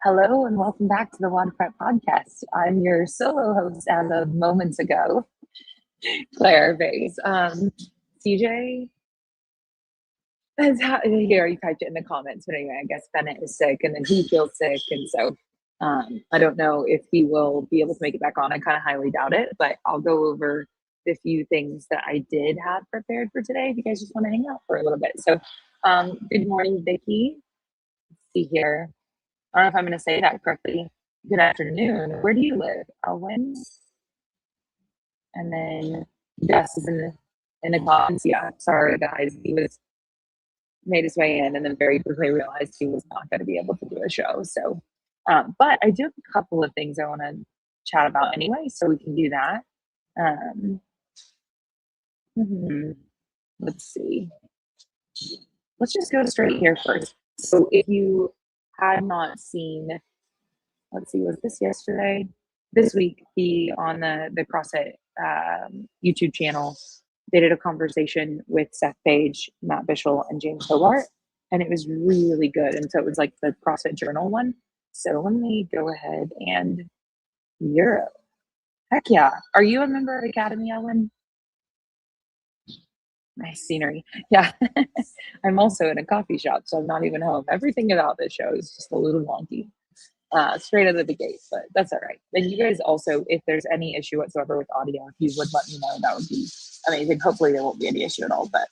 Hello and welcome back to the WODprep podcast. I'm your solo host as of moments ago, Claire Bays. CJ here, you typed it in the comments, but anyway, I guess Bennett is sick and then he feels sick. And so I don't know if he will be able to make it back on. I kind of highly doubt it, but I'll go over the few things that I did have prepared for today if you guys just want to hang out for a little bit. So good morning, Vicki. Let's see here. I don't know if I'm going to say that correctly. Good afternoon. Where do you live? Owen? And then Gus is in the comments. Yeah, sorry guys. He made his way in and then very quickly realized he was not going to be able to do a show. So, but I do have a couple of things I want to chat about anyway, so we can do that. Let's see. Let's just go straight here first. So if you had not seen, let's see, was this yesterday? This week, on the CrossFit YouTube channel, they did a conversation with Seth Page, Matt Bishel, and James Hobart, and it was really good. And so it was like the CrossFit Journal one. So let me go ahead and Europe. Heck yeah. Are you a member of Academy, Ellen? Nice scenery. Yeah. I'm also in a coffee shop, so I'm not even home. Everything about this show is just a little wonky. Straight out of the gate, but that's all right. And you guys also, if there's any issue whatsoever with audio, if you would let me know, that would be amazing. Hopefully there won't be any issue at all, but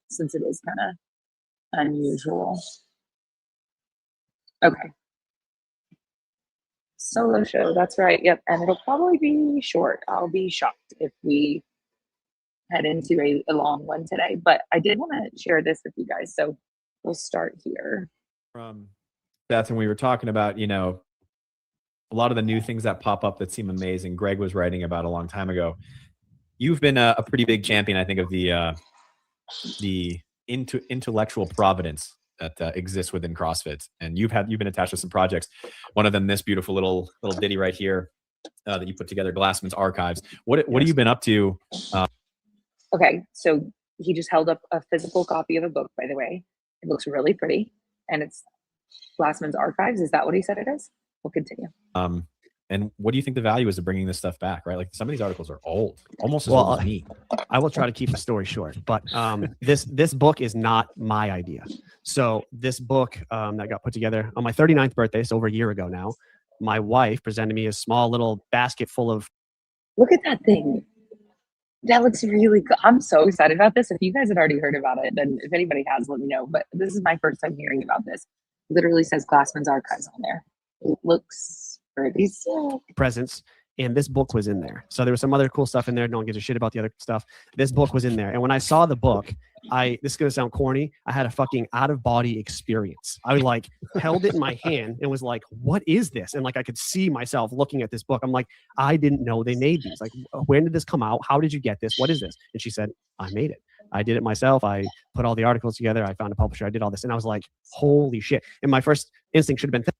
since it is kind of unusual. Okay. Solo show, that's right. Yep. And it'll probably be short. I'll be shocked if we head into a long one today, but I did want to share this with you guys. So we'll start here. That's when we were talking about, a lot of the new things that pop up that seem amazing. Greg was writing about a long time ago. You've been a pretty big champion, I think, of the intellectual providence that exists within CrossFit, and you've been attached to some projects. One of them, this beautiful little ditty right here that you put together, Glassman's Archives. What have you been up to? Okay, so he just held up a physical copy of a book, by the way. It looks really pretty, and it's Glassman's Archives. Is that what he said it is? We'll continue. And what do you think the value is of bringing this stuff back, right? Like some of these articles are old, almost as old as me. I will try to keep the story short, but this book is not my idea. So this book that got put together on my 39th birthday, so over a year ago now, my wife presented me a small little basket full of... Look at that thing. That looks really good. I'm so excited about this. If you guys had already heard about it, then if anybody has, let me know. But this is my first time hearing about this. It literally says Glassman's Archives on there. It looks pretty sick. Presents, and this book was in there. So there was some other cool stuff in there. No one gives a shit about the other stuff. This book was in there. And when I saw the book, this is going to sound corny, I had a fucking out-of-body experience. I like held it in my hand and was like, what is this? And like I could see myself looking at this book. I'm like, I didn't know they made these. Like, when did this come out? How did you get this? What is this? And she said, I made it. I did it myself. I put all the articles together. I found a publisher. I did all this. And I was like, holy shit. And my first instinct should have been...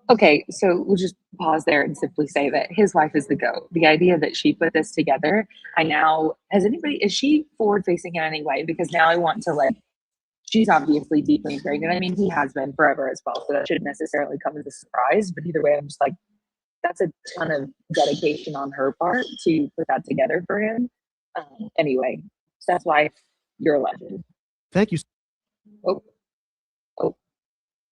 Okay, so we'll just pause there and simply say that his wife is the GOAT. The idea that she put this together, is she forward facing in any way? Because now I want to she's obviously deeply intrigued. And I mean, he has been forever as well. So that shouldn't necessarily come as a surprise. But either way, I'm just like, that's a ton of dedication on her part to put that together for him. Anyway, so that's why you're a legend. Thank you. Oh,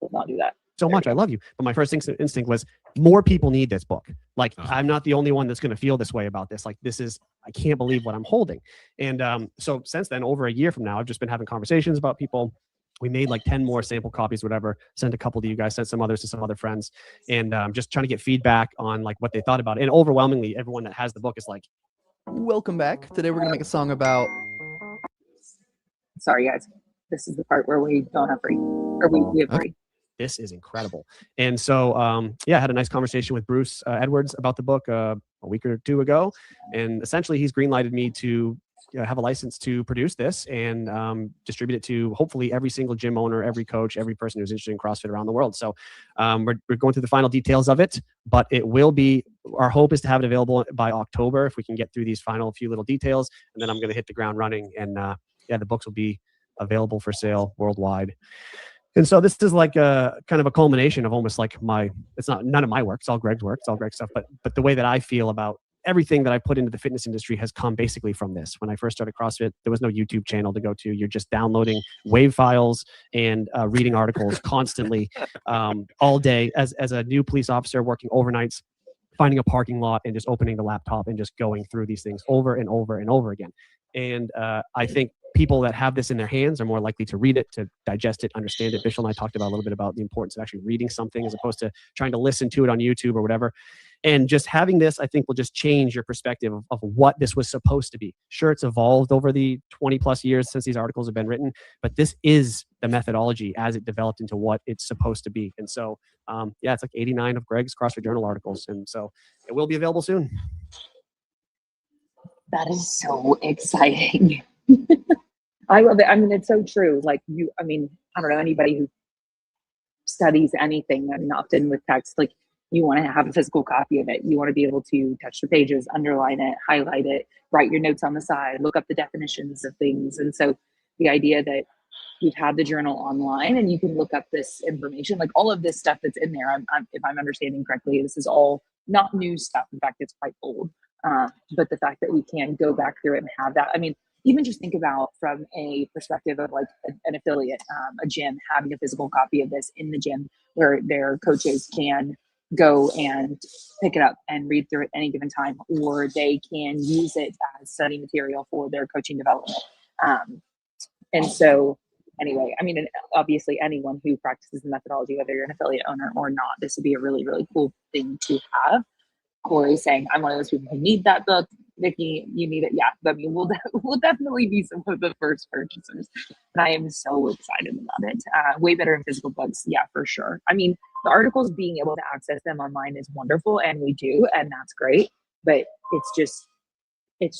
let's not do that. So much. I love you. But my first instinct was more people need this book. Like, I'm not the only one that's going to feel this way about this. Like, I can't believe what I'm holding. And so since then, over a year from now, I've just been having conversations about people. We made like 10 more sample copies, whatever, sent a couple to you guys, sent some others to some other friends, and just trying to get feedback on like what they thought about it. And overwhelmingly, everyone that has the book is like, welcome back. Today we're going to make a song about sorry guys, this is the part where we don't have free, or we have free. This is incredible. And so, I had a nice conversation with Bruce Edwards about the book a week or two ago. And essentially, he's greenlighted me to have a license to produce this and distribute it to hopefully every single gym owner, every coach, every person who's interested in CrossFit around the world. So we're going through the final details of it, but it will be, our hope is to have it available by October if we can get through these final few little details. And then I'm going to hit the ground running. And the books will be available for sale worldwide. And so this is like a kind of a culmination of almost like it's not none of my work. It's all Greg's work. It's all Greg's stuff. But the way that I feel about everything that I put into the fitness industry has come basically from this. When I first started CrossFit, there was no YouTube channel to go to. You're just downloading WAV files and reading articles constantly all day as a new police officer working overnights, finding a parking lot and just opening the laptop and just going through these things over and over and over again. And I think people that have this in their hands are more likely to read it, to digest it, understand it. Vishal and I talked about a little bit about the importance of actually reading something as opposed to trying to listen to it on YouTube or whatever. And just having this, I think, will just change your perspective of what this was supposed to be. Sure, it's evolved over the 20 plus years since these articles have been written, but this is the methodology as it developed into what it's supposed to be. And so, it's like 89 of Greg's CrossFit Journal articles. And so it will be available soon. That is so exciting. I love it. I mean, it's so true. Like I don't know, anybody who studies anything, I mean, often with text, like you want to have a physical copy of it. You want to be able to touch the pages, underline it, highlight it, write your notes on the side, look up the definitions of things. And so the idea that we've had the journal online and you can look up this information, like all of this stuff that's in there, if I'm understanding correctly, this is all not new stuff. In fact, it's quite old. But the fact that we can go back through it and have that, I mean, even just think about from a perspective of like an affiliate, a gym having a physical copy of this in the gym where their coaches can go and pick it up and read through it at any given time, or they can use it as study material for their coaching development. And so anyway, I mean, obviously anyone who practices the methodology, whether you're an affiliate owner or not, this would be a really, really cool thing to have. Corey saying, I'm one of those people who need that book. Nikki, you need it. Yeah, I mean, we'll definitely be some of the first purchasers. And I am so excited about it. Way better in physical books. Yeah, for sure. I mean, the articles, being able to access them online is wonderful, and we do, and that's great. But it's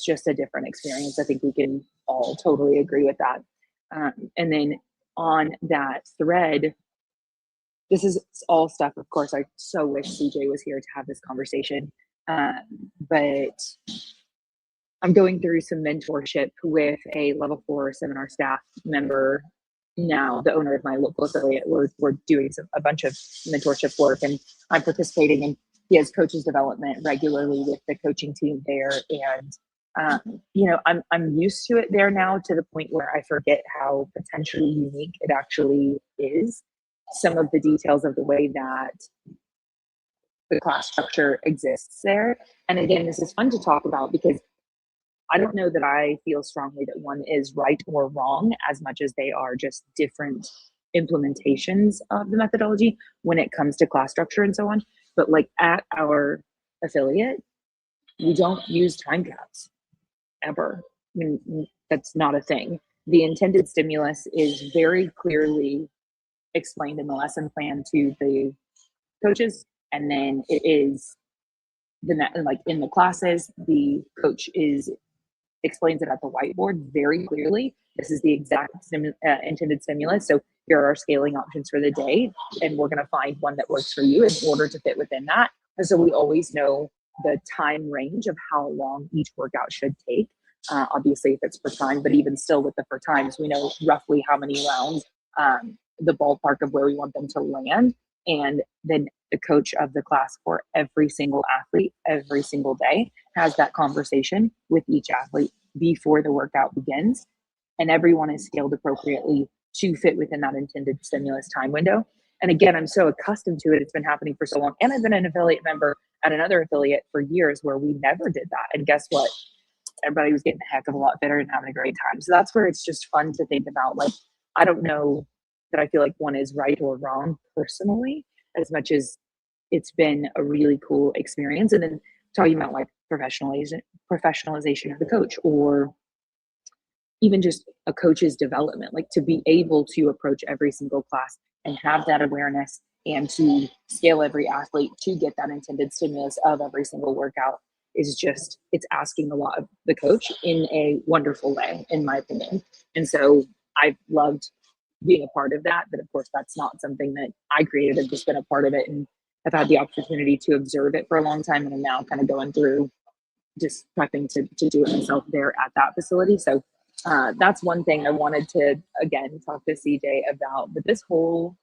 just a different experience. I think we can all totally agree with that. And then on that thread, this is all stuff, of course, I so wish CJ was here to have this conversation. But I'm going through some mentorship with a level 4 seminar staff member now, the owner of my local affiliate. We're doing a bunch of mentorship work, and I'm participating in his coaches development regularly with the coaching team there. And I'm used to it there now, to the point where I forget how potentially unique it actually is. Some of the details of the way that the class structure exists there. And again, this is fun to talk about because I don't know that I feel strongly that one is right or wrong as much as they are just different implementations of the methodology when it comes to class structure and so on. But like at our affiliate, we don't use time caps ever. I mean, that's not a thing. The intended stimulus is very clearly explained in the lesson plan to the coaches, and then it is like in the classes, the coach explains it at the whiteboard very clearly. This is the exact intended stimulus. So here are our scaling options for the day, and we're going to find one that works for you in order to fit within that. And so we always know the time range of how long each workout should take. Obviously, if it's per time, but even still with the per times, we know roughly how many rounds, the ballpark of where we want them to land. And then the coach of the class for every single athlete, every single day, has that conversation with each athlete before the workout begins. And everyone is scaled appropriately to fit within that intended stimulus time window. And again, I'm so accustomed to it. It's been happening for so long. And I've been an affiliate member at another affiliate for years where we never did that. And guess what? Everybody was getting a heck of a lot fitter and having a great time. So that's where it's just fun to think about. Like, I don't know that I feel like one is right or wrong personally, as much as it's been a really cool experience. And then talking about like professionalization of the coach, or even just a coach's development, like to be able to approach every single class and have that awareness and to scale every athlete to get that intended stimulus of every single workout is just, it's asking a lot of the coach in a wonderful way, in my opinion. And so I've loved being a part of that. But of course, that's not something that I created. I've just been a part of it. And I've had the opportunity to observe it for a long time. And I'm now kind of going through just prepping to do it myself there at that facility. So that's one thing I wanted to, again, talk to CJ about. But this whole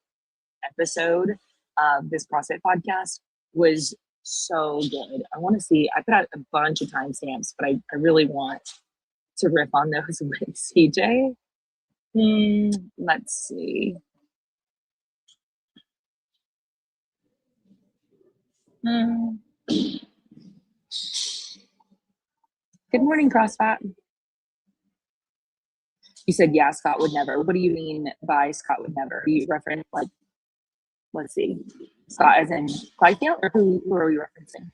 episode of this CrossFit podcast was so good. I want to see, I put out a bunch of timestamps, but I really want to riff on those with CJ. Let's see. Good morning, CrossFit. You said, yeah, Scott would never. What do you mean by Scott would never? Do you reference, like, let's see, Scott as in Clydesdale, or who are we referencing?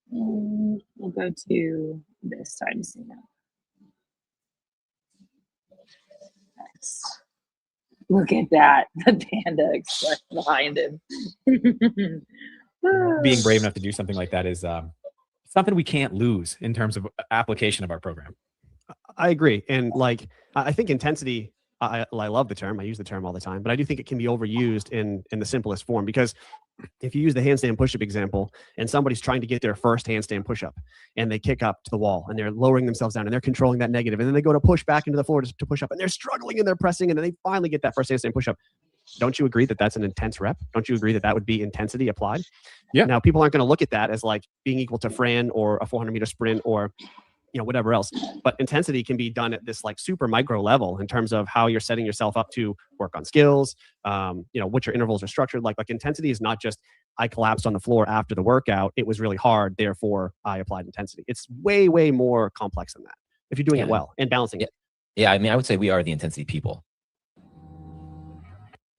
We'll go to this time. See that. Nice. Look at that. The panda expression behind him. Being brave enough to do something like that is something we can't lose in terms of application of our program. I agree. And like, I think intensity, I love the term. I use the term all the time, but I do think it can be overused in the simplest form, because if you use the handstand push-up example and somebody's trying to get their first handstand push-up and they kick up to the wall and they're lowering themselves down and they're controlling that negative, and then they go to push back into the floor to push up and they're struggling and they're pressing, and then they finally get that first handstand push-up. Don't you agree that that's an intense rep? Don't you agree that that would be intensity applied? Yeah. Now, people aren't going to look at that as like being equal to Fran or a 400-meter sprint or whatever else. But intensity can be done at this like super micro level in terms of how you're setting yourself up to work on skills, what your intervals are structured. Like intensity is not just, I collapsed on the floor after the workout, it was really hard, therefore I applied intensity. It's way, way more complex than that if you're doing it well and balancing it. Yeah, I mean, I would say we are the intensity people.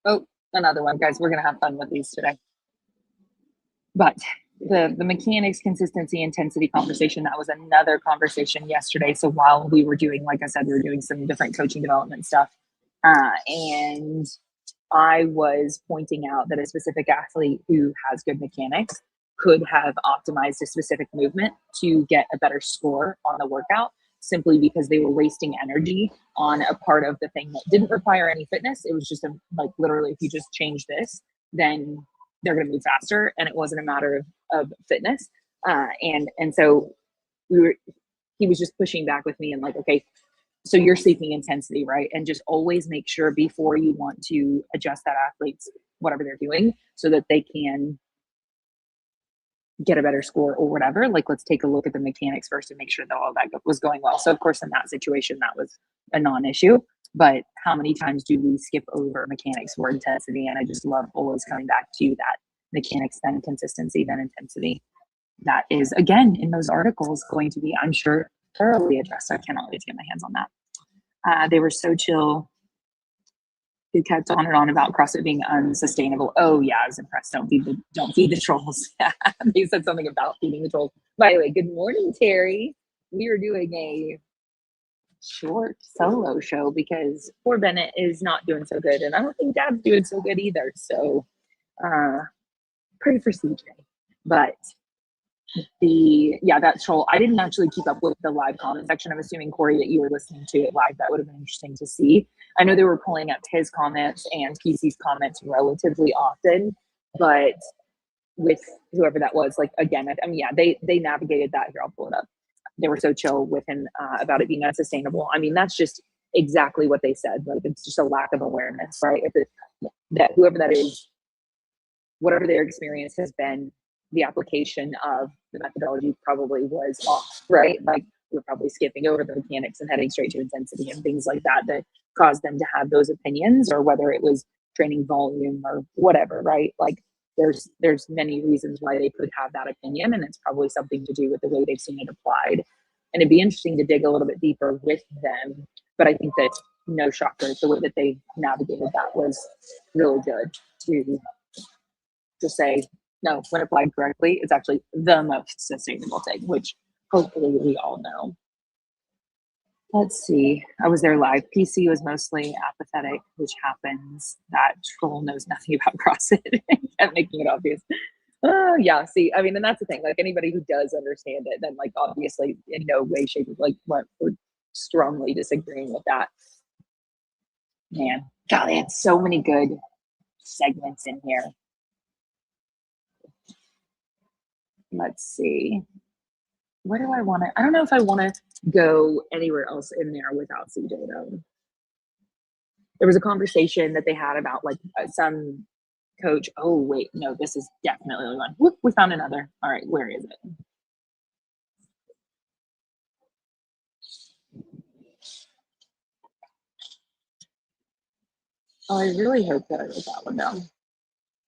Oh, another one, guys. We're going to have fun with these today. But the mechanics, consistency, intensity conversation, that was another conversation yesterday. So while we were doing, like I said, we were doing some different coaching development stuff. And I was pointing out that a specific athlete who has good mechanics could have optimized a specific movement to get a better score on the workout, simply because they were wasting energy on a part of the thing that didn't require any fitness. It was just like literally, if you just change this, then they're going to move faster. And it wasn't a matter of fitness. And so he was just pushing back with me and like, okay, so you're seeking intensity, right? And just always make sure before you want to adjust that athlete's whatever they're doing so that they can get a better score or whatever. Like, let's take a look at the mechanics first and make sure that all that was going well. So of course, in that situation, that was a non-issue. But how many times do we skip over mechanics for intensity? And I just love always coming back to that mechanics, then consistency, then intensity. That is, again, in those articles going to be, I'm sure, thoroughly addressed. I cannot wait to get my hands on that. They were so chill. He kept on and on about CrossFit being unsustainable. Oh yeah, I was impressed. Don't feed the trolls. They said something about feeding the trolls. By the way, good morning, Terry. We are doing a short solo show because poor Bennett is not doing so good, and I don't think Dad's doing so good either. So pray for CJ. But that troll, I didn't actually keep up with the live comment section. I'm assuming, Corey, that you were listening to it live. That would have been interesting to see. I know they were pulling up his comments and PC's comments relatively often, but with whoever that was, like, again, I mean, yeah, they navigated that. Here, I'll pull it up. They were so chill with him about it being unsustainable. I mean, that's just exactly what they said. Like, it's just a lack of awareness, right? That whoever that is, whatever their experience has been, the application of the methodology probably was off, right? Like, we're probably skipping over the mechanics and heading straight to intensity and things like that caused them to have those opinions, or whether it was training volume or whatever, right? Like, there's many reasons why they could have that opinion, and it's probably something to do with the way they've seen it applied. And it'd be interesting to dig a little bit deeper with them. But I think that, no shocker, the way that they navigated that was really good to say, no, when applied correctly, it's actually the most sustainable thing, which hopefully we all know. Let's see. I was there live. PC was mostly apathetic, which happens. That troll knows nothing about CrossFit. Kept making it obvious. Yeah. See, I mean, and that's the thing. Like anybody who does understand it, then like obviously in no way, shape, like what we're strongly disagreeing with that. Man, God, they had so many good segments in here. Let's see. What do I want to? I don't know if I want to go anywhere else in there without CJ though. There was a conversation that they had about like some coach. Oh wait, no, this is definitely one. Whoop, we found another. All right, where is it? Oh, I really hope that I wrote that one down.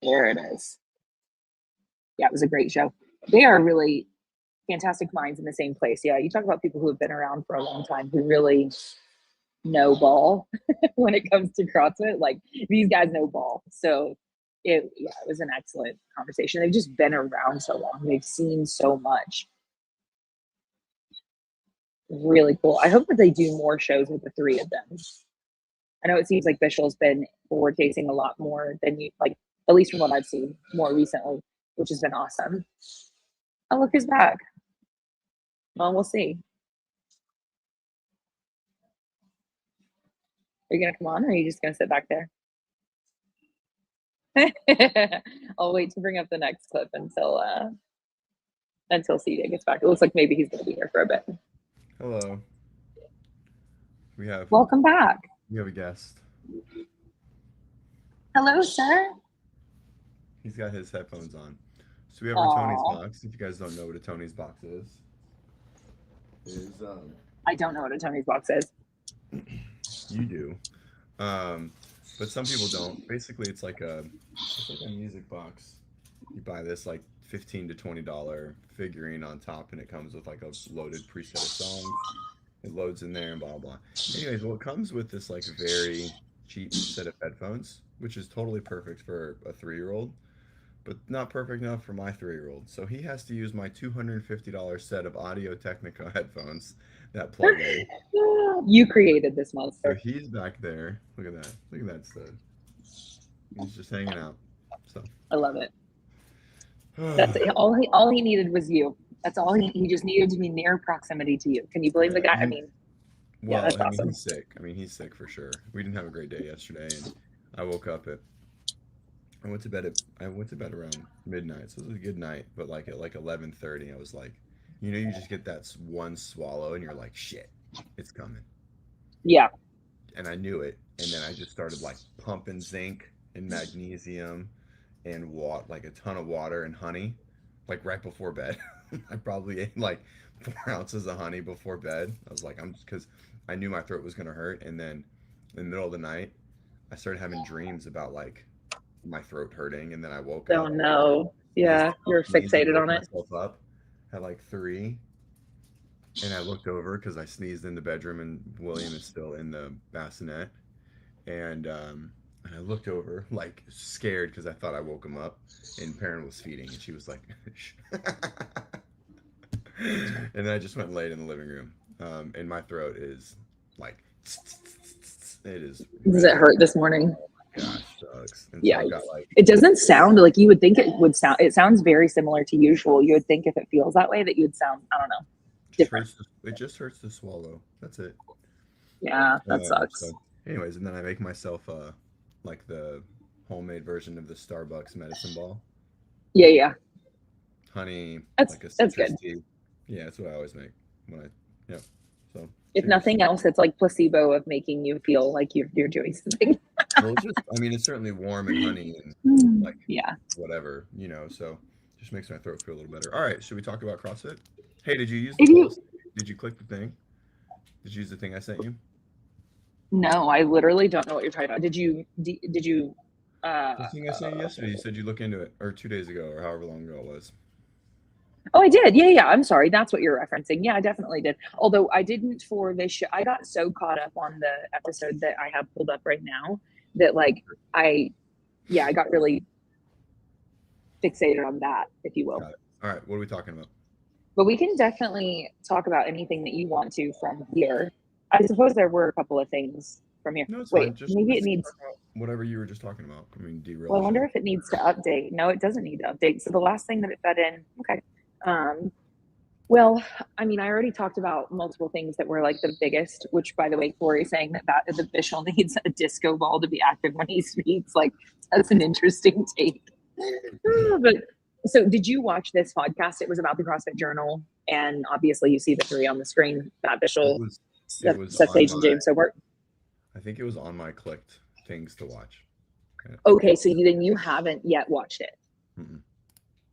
There it is. Yeah, it was a great show. They are really fantastic minds in the same place. Yeah, you talk about people who have been around for a long time who really know ball when it comes to CrossFit. Like these guys know ball. So it was an excellent conversation. They've just been around so long. They've seen so much. Really cool. I hope that they do more shows with the three of them. I know it seems like Bishel's been forward facing a lot more than you like, at least from what I've seen more recently, which has been awesome. Oh, look who's back. Well, we'll see. Are you gonna come on, or are you just gonna sit back there? I'll wait to bring up the next clip until CJ gets back. It looks like maybe he's gonna be here for a bit. Hello. Welcome back. We have a guest. Hello, sir. He's got his headphones on. So we have our Tony's box. If you guys don't know what a Tony's box is I don't know what a Tony's box is. You do. But some people don't. Basically it's like a music box. You buy this like $15 to $20 figurine on top, and it comes with like a loaded preset of songs. It loads in there and blah blah. Anyways, well, it comes with this like very cheap set of headphones, which is totally perfect for a 3-year-old, but not perfect enough for my 3-year-old. So he has to use my $250 set of Audio Technica headphones that plug in. You created this monster. So he's back there. Look at that. Look at that stud. He's just hanging out. So I love it. That's it. All he needed was you. That's all he just needed to be near proximity to you. Can you believe the guy? I mean, well, that's awesome. He's sick. I mean, he's sick for sure. We didn't have a great day yesterday, and I woke up I went to bed around midnight, so it was a good night. But like at like 11:30, I was like, you just get that one swallow, and you're like, shit, it's coming. Yeah. And I knew it, and then I just started like pumping zinc and magnesium and like a ton of water and honey, like right before bed. I probably ate like 4 ounces of honey before bed. I was like, because I knew my throat was gonna hurt, and then in the middle of the night, I started having dreams about like my throat hurting, and then I woke up. Oh no! Yeah, you're fixated on it. Myself up at like 3, and I looked over because I sneezed in the bedroom, and William is still in the bassinet, and I looked over like scared because I thought I woke him up, and Perrin was feeding, and she was like, and then I just went and laid in the living room, and my throat is like, it is. Does it hurt this morning? Gosh, sucks. And yeah, so it doesn't sound like you would think it would sound. It sounds very similar to usual. You would think if it feels that way that you would sound, I don't know, different. It just hurts to swallow. That's it. Yeah, that sucks. So anyways, and then I make myself like the homemade version of the Starbucks medicine ball. Yeah. Honey, that's good. Tea. Yeah, that's what I always make when So if nothing else, it's like placebo of making you feel like you're doing something. Well, it's certainly warm and honey and like whatever, so just makes my throat feel a little better. All right, should we talk about CrossFit? Hey, did you use the post? Did you click the thing? Did you use the thing I sent you? No, I literally don't know what you're talking about. Did you the thing I sent you yesterday? You said you look into it, or 2 days ago, or however long ago it was. Oh, I did. Yeah. I'm sorry. That's what you're referencing. Yeah, I definitely did. Although I didn't for this show. I got so caught up on the episode that I have pulled up right now that like I got really fixated on that, if you will. Got it. All right. What are we talking about? But we can definitely talk about anything that you want to from here. I suppose there were a couple of things from here. No, it's Wait, fine. Just maybe it let's needs. talk about whatever you were just talking about. I mean, derail. Well, I the wonder show. if it needs to update. No, it doesn't need to update. So the last thing that it fed in, okay. Well, I mean, I already talked about multiple things that were like the biggest, which by the way, Corey's saying that the official needs a disco ball to be active when he speaks. Like, that's an interesting take. But so did you watch this podcast? It was about the CrossFit Journal. And obviously you see the three on the screen, Matt Bishel, It was Seth on Page, and my- James Sobert. I think it was on my clicked things to watch. Okay, so then you haven't yet watched it. Mm-mm.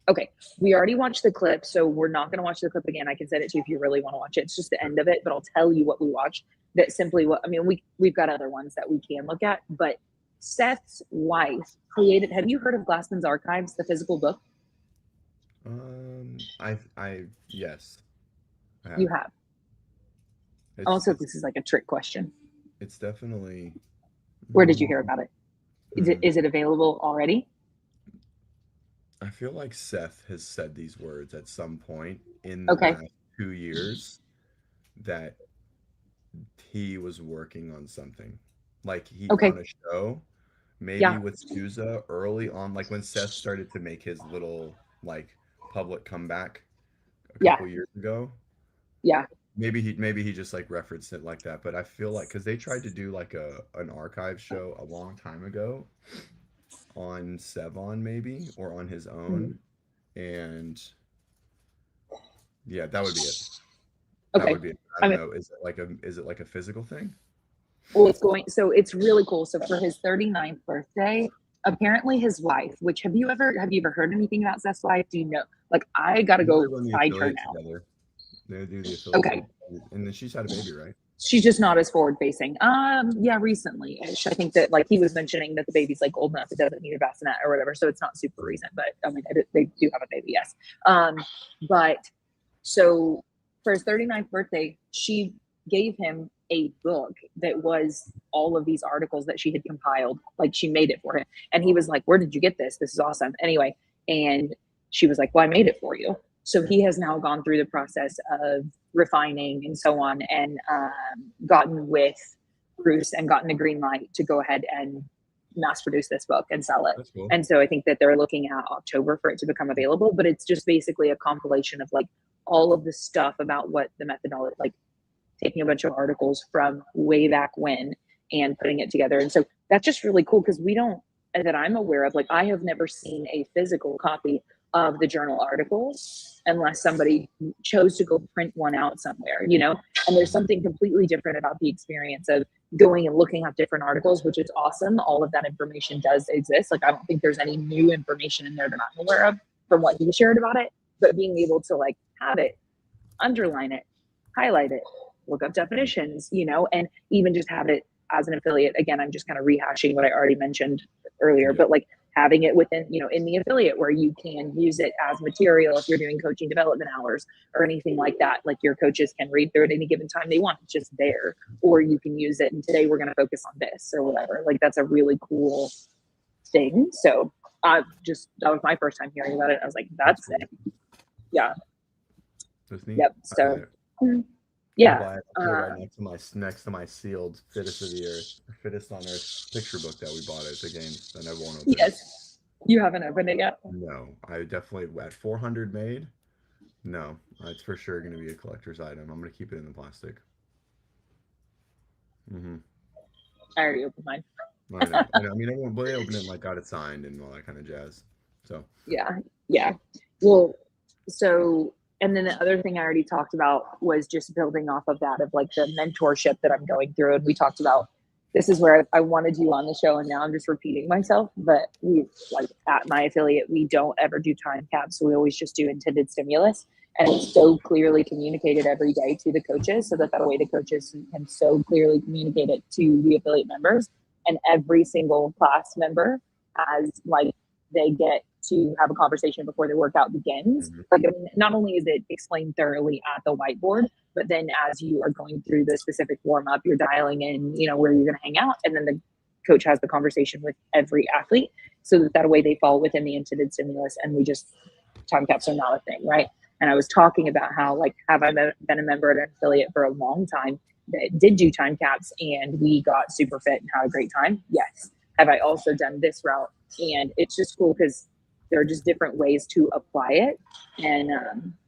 Okay, we already watched the clip, so we're not going to watch the clip again. I can send it to you if you really want to watch it. It's just the end of it, but I'll tell you what we watched. That simply what I mean. We've got other ones that we can look at, but Seth's wife created. Have you heard of Glassman's Archives, the physical book? Yes. You have. Also, this is like a trick question. It's definitely. Where did you hear about it? Is it available already? I feel like Seth has said these words at some point in the Okay. last 2 years that he was working on something. Like he Okay. on a show, maybe Yeah. with Souza early on, like when Seth started to make his little like public comeback a Yeah. couple years ago. Yeah. Maybe he just like referenced it like that, but I feel like because they tried to do like an archive show a long time ago on Sevon maybe or on his own, and yeah, that would be it. Okay. That would be it. I don't I know. Is it like a physical thing? Well, it's really cool. So for his 39th birthday, apparently his wife, which have you ever heard anything about Seth's wife? Do you know? Like, I gotta go They run the find her affiliate now. together. They do the affiliate. Okay. And then she's had a baby, right? She's just not as forward facing. Yeah, recently. I think that like he was mentioning that the baby's like old enough, it doesn't need a bassinet or whatever. So it's not super recent, but I mean, they do have a baby, yes. But so for his 39th birthday, she gave him a book that was all of these articles that she had compiled. Like she made it for him. And he was like, where did you get this? This is awesome. Anyway. And she was like, well, I made it for you. So he has now gone through the process of refining and so on, and gotten with Bruce and gotten the green light to go ahead and mass produce this book and sell it. That's cool. And so I think that they're looking at October for it to become available, but it's just basically a compilation of like all of the stuff about what the methodology, like taking a bunch of articles from way back when and putting it together. And so that's just really cool because that I'm aware of, like I have never seen a physical copy of the journal articles unless somebody chose to go print one out somewhere, and there's something completely different about the experience of going and looking up different articles, which is awesome. All of that information does exist. Like I don't think there's any new information in there that I'm aware of from what he shared about it, but being able to like have it, underline it, highlight it, look up definitions, and even just have it as an affiliate. Again, I'm just kind of rehashing what I already mentioned earlier, but like having it within, in the affiliate where you can use it as material if you're doing coaching development hours or anything like that. Like your coaches can read through it any given time they want. It's just there, or you can use it. And today we're going to focus on this or whatever. Like that's a really cool thing. So that was my first time hearing about it. I was like, that's it. Yeah. That's neat. Yep. So Yeah, next to my sealed fittest of the earth, fittest on earth picture book that we bought at the games that I won't open. Yes, you haven't opened it yet. No, I definitely at 400 made. No, it's for sure going to be a collector's item. I'm going to keep it in the plastic. I already opened mine. I know. I mean, they opened it and like got it signed and all that kind of jazz. So yeah. Well, so. And then the other thing I already talked about was just building off of that, of like the mentorship that I'm going through. And we talked about, this is where I wanted you on the show and now I'm just repeating myself, but we like at my affiliate, we don't ever do time caps. So we always just do intended stimulus, and it's so clearly communicated every day to the coaches so that way the coaches can so clearly communicate it to the affiliate members, and every single class member has like, they get to have a conversation before the workout begins. Like, I mean, not only is it explained thoroughly at the whiteboard, but then as you are going through the specific warm up, you're dialing in, where you're going to hang out. And then the coach has the conversation with every athlete so that way they fall within the intended stimulus, and time caps are not a thing. Right. And I was talking about how, like, have I been a member at an affiliate for a long time, that did do time caps and we got super fit and had a great time? Yes. Have I also done this route? And it's just cool because there are just different ways to apply it. And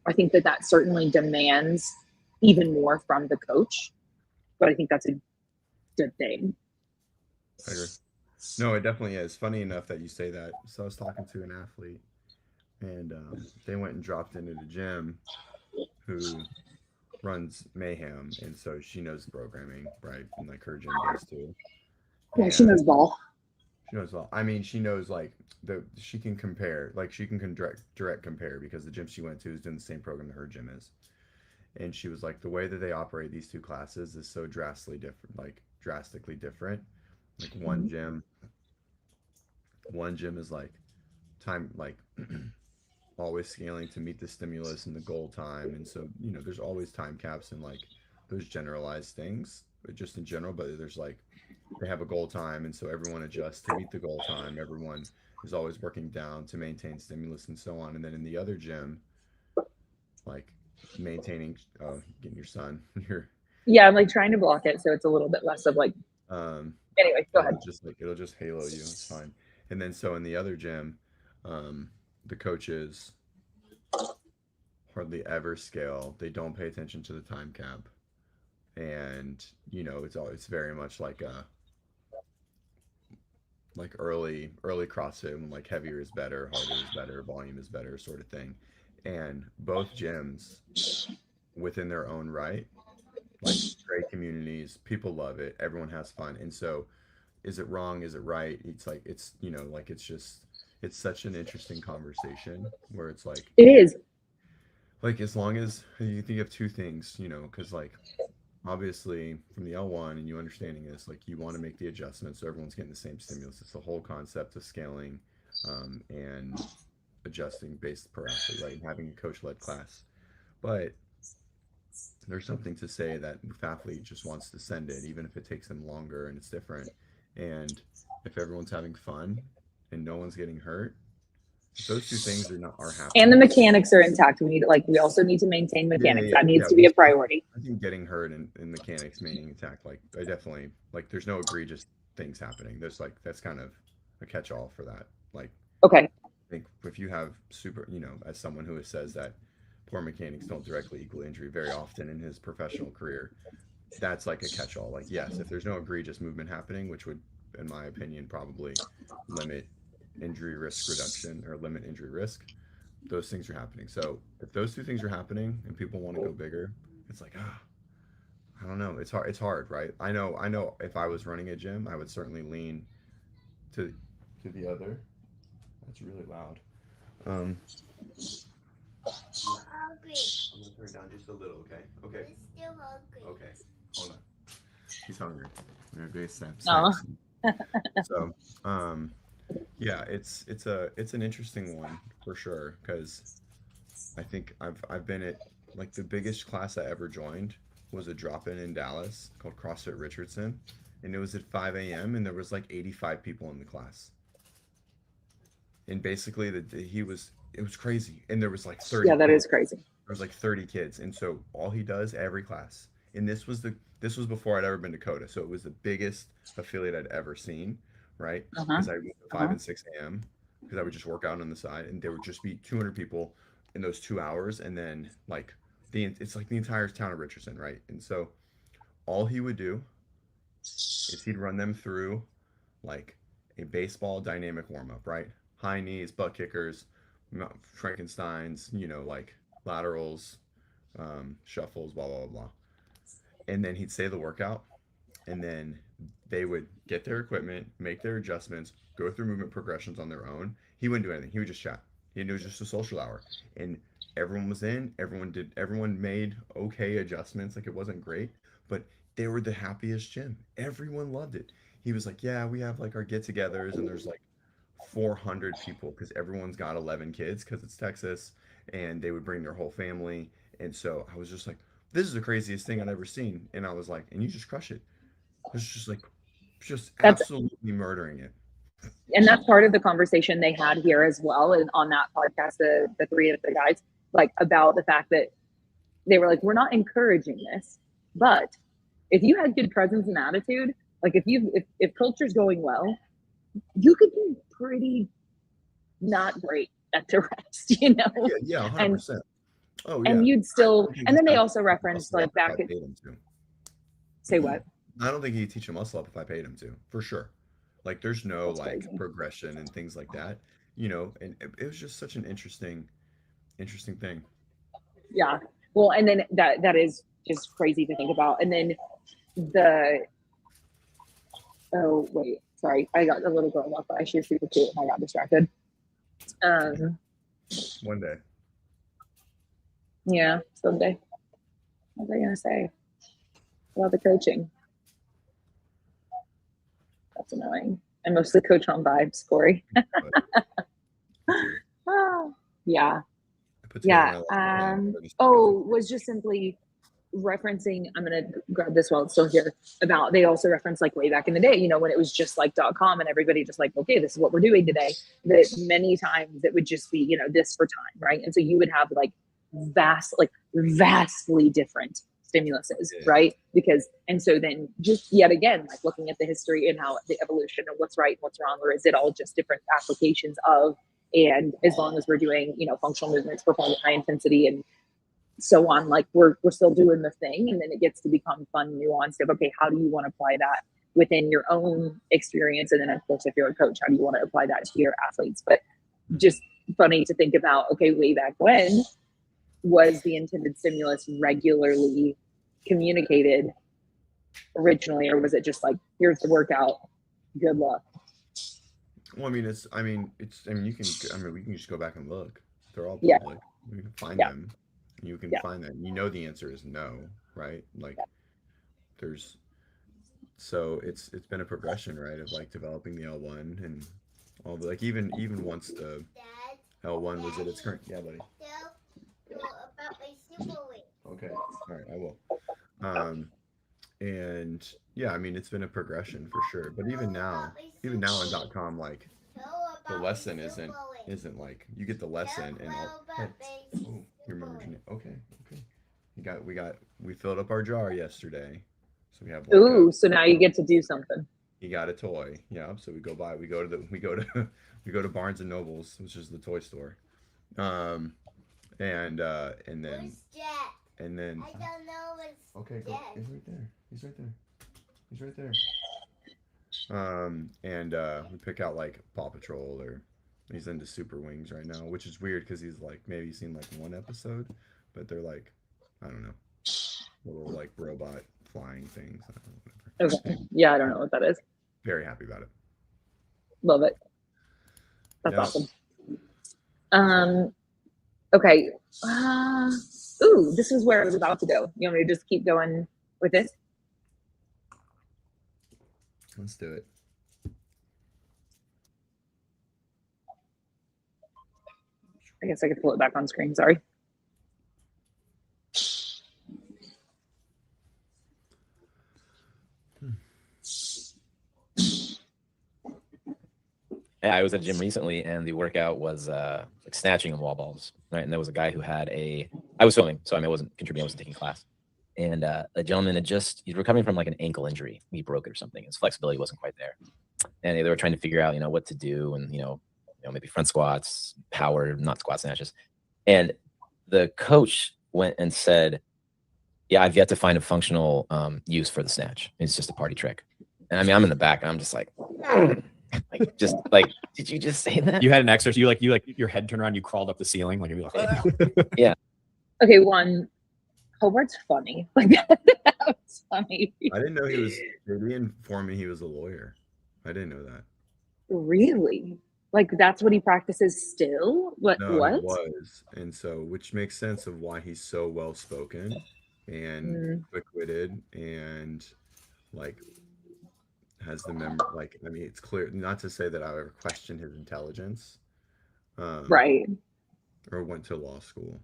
I think that that certainly demands even more from the coach, but I think that's a good thing. I agree. No, it definitely is. Funny enough that you say that. So I was talking to an athlete, and they went and dropped into the gym who runs Mayhem, and so she knows the programming, right? And like her gym does too. Yeah, she knows ball. She knows all. I mean, she knows like she can compare, like she can direct compare because the gym she went to is doing the same program that her gym is. And she was like, the way that they operate these two classes is so drastically different, like drastically different. Like one gym is like time, like always scaling to meet the stimulus and the goal time. And so, you know, there's always time caps and like those generalized things, but just in general, but there's like, they have a goal time. And so everyone adjusts to meet the goal time. Everyone is always working down to maintain stimulus and so on. And then in the other gym, like maintaining, getting your son, Yeah, I'm like trying to block it so it's a little bit less of like, anyway, go ahead. Just like it'll just halo you. It's fine. And then so in the other gym, the coaches hardly ever scale. They don't pay attention to the time cap, and you know it's very much like a like early CrossFit when like heavier is better, harder is better, volume is better, sort of thing. And both gyms within their own right, like great communities, people love it, everyone has fun. And so is it wrong? Is it right? It's like it's you know like it's such an interesting conversation where it's it is like as long as you think of two things, you know, because like obviously from the L1 and you understanding this, like you want to make the adjustments so everyone's getting the same stimulus. It's the whole concept of scaling and adjusting based per athlete, right? And having a coach-led class. But there's something to say that if athlete just wants to send it, even if it takes them longer and it's different. And if everyone's having fun and no one's getting hurt, if those two things are happening. And the mechanics are intact. We also need to maintain mechanics. That needs to be a priority. I think getting hurt and mechanics maintaining intact, like I definitely like there's no egregious things happening. There's like that's kind of a catch-all for that. Like okay. I think if you have super, you know, as someone who says that poor mechanics don't directly equal injury very often in his professional career, that's like a catch-all. Like yes, if there's no egregious movement happening, which would, in my opinion, probably limit injury risk reduction or limit injury risk, those things are happening. So if those two things are happening and people want to go bigger, it's like I don't know, it's hard, right? I know if I was running a gym, I would certainly lean to the other. That's really loud. I'm gonna turn it down just a little, okay? Okay. We're still hungry. Okay. Hold on. He's hungry. We're gonna do snaps. So yeah, it's an interesting one for sure, because I think I've been at like the biggest class I ever joined was a drop-in in Dallas called CrossFit Richardson, and it was at 5 a.m. and there was like 85 people in the class, and basically it was crazy, and there was like 30. Yeah, that is crazy. There was like 30 kids, and so all he does every class, and this was before I'd ever been to COTA, so it was the biggest affiliate I'd ever seen. Right? Because I went to 5 and 6 a.m. because I would just work out on the side, and there would just be 200 people in those 2 hours, and then like it's like the entire town of Richardson, right? And so all he would do is he'd run them through like a baseball dynamic warm-up, right? High knees, butt kickers, Frankensteins, you know, like laterals, shuffles, blah, blah, blah, blah. And then he'd say the workout, and then they would get their equipment, make their adjustments, go through movement progressions on their own. He wouldn't do anything. He would just chat. It was just a social hour. And everyone was in, everyone made okay adjustments. Like it wasn't great, but they were the happiest gym. Everyone loved it. He was like, yeah, we have like our get-togethers, and there's like 400 people because everyone's got 11 kids because it's Texas, and they would bring their whole family. And so I was just like, this is the craziest thing I've ever seen. And I was like, and you just crush it. It's just like, absolutely murdering it. And that's part of the conversation they had here as well. And on that podcast, the three of the guys, like about the fact that they were like, we're not encouraging this, but if you had good presence and attitude, like if culture's going well, you could be pretty not great at the rest, you know? Yeah, And 100%. Oh yeah. and you'd still, and then they also reference referenced like back at, say what? I don't think he'd teach a muscle up if I paid him to, for sure. Like there's no That's like crazy. progression and things like that, you know, and it was just such an interesting thing. Yeah. Well, and then that is just crazy to think about. And then oh wait, sorry, I got a little girl walk by. She was super cute and I got distracted. One day. Yeah, someday. What was I gonna say about the coaching? That's annoying. I mostly coach on vibes, Corey. Yeah. Yeah. Was just simply referencing, I'm gonna grab this while it's still here, about they also reference like way back in the day, you know, when it was just like .com and everybody just like, okay, this is what we're doing today. That many times it would just be, you know, this for time, right? And so you would have like vastly different stimuluses, right? Because, and so then just yet again, like looking at the history and how the evolution of what's right and what's wrong, or is it all just different applications of, and as long as we're doing, you know, functional movements, performing high intensity and so on, like we're still doing the thing. And then it gets to become fun, nuanced of, okay, how do you want to apply that within your own experience? And then of course, if you're a coach, how do you want to apply that to your athletes? But just funny to think about, okay, way back when, was the intended stimulus regularly communicated originally, or was it just like, here's the workout, good luck? Well, I mean, we can just go back and look. They're all Yeah. public. We can find them. You can find that. You know, the answer is no, right? Like so it's been a progression, right? Of like developing the L1 and all the, like, even once the L1 was at its current, yeah, buddy. About my super weight. Okay. All right, I will. And yeah, I mean, it's been a progression for sure. But even now in .com, like the lesson isn't like, you get the lesson and all. Oh, you remembered your name. Okay. We filled up our jar yesterday, so we have. Like so now you get to do something. He got a toy. Yeah. So we go to Barnes and Nobles, which is the toy store. And then I don't know what's okay, go. He's right there. And we pick out like Paw Patrol, or he's into Super Wings right now, which is weird because he's like, maybe seen like one episode, but they're like, I don't know, little like robot flying things. Okay. Yeah, I don't know what that is. Very happy about it. Love it. That's awesome. Okay. This is where I was about to go. You want me to just keep going with this? Let's do it. I guess I could pull it back on screen. Sorry. Yeah, I was at a gym recently, and the workout was like snatching and wall balls, right? And there was a guy who had I was filming, so I wasn't contributing, I wasn't taking class. And a gentleman he's recovering from like an ankle injury. He broke it or something. His flexibility wasn't quite there. And they were trying to figure out, what to do, and, maybe front squats, power, not squat snatches. And the coach went and said, yeah, I've yet to find a functional use for the snatch. It's just a party trick. And I'm in the back, and I'm just like, did you just say that? You had an exercise. You your head turned around. You crawled up the ceiling. Like, yeah. Okay. One, Hobart's funny. Like that was funny. I didn't know he was. They informed me he was a lawyer. I didn't know that. Really? Like that's what he practices still? What? No, it was, and so which makes sense of why he's so well spoken and quick-witted and like has the memory. Like, I mean, it's clear. Not to say that I ever questioned his intelligence, right? Or went to law school.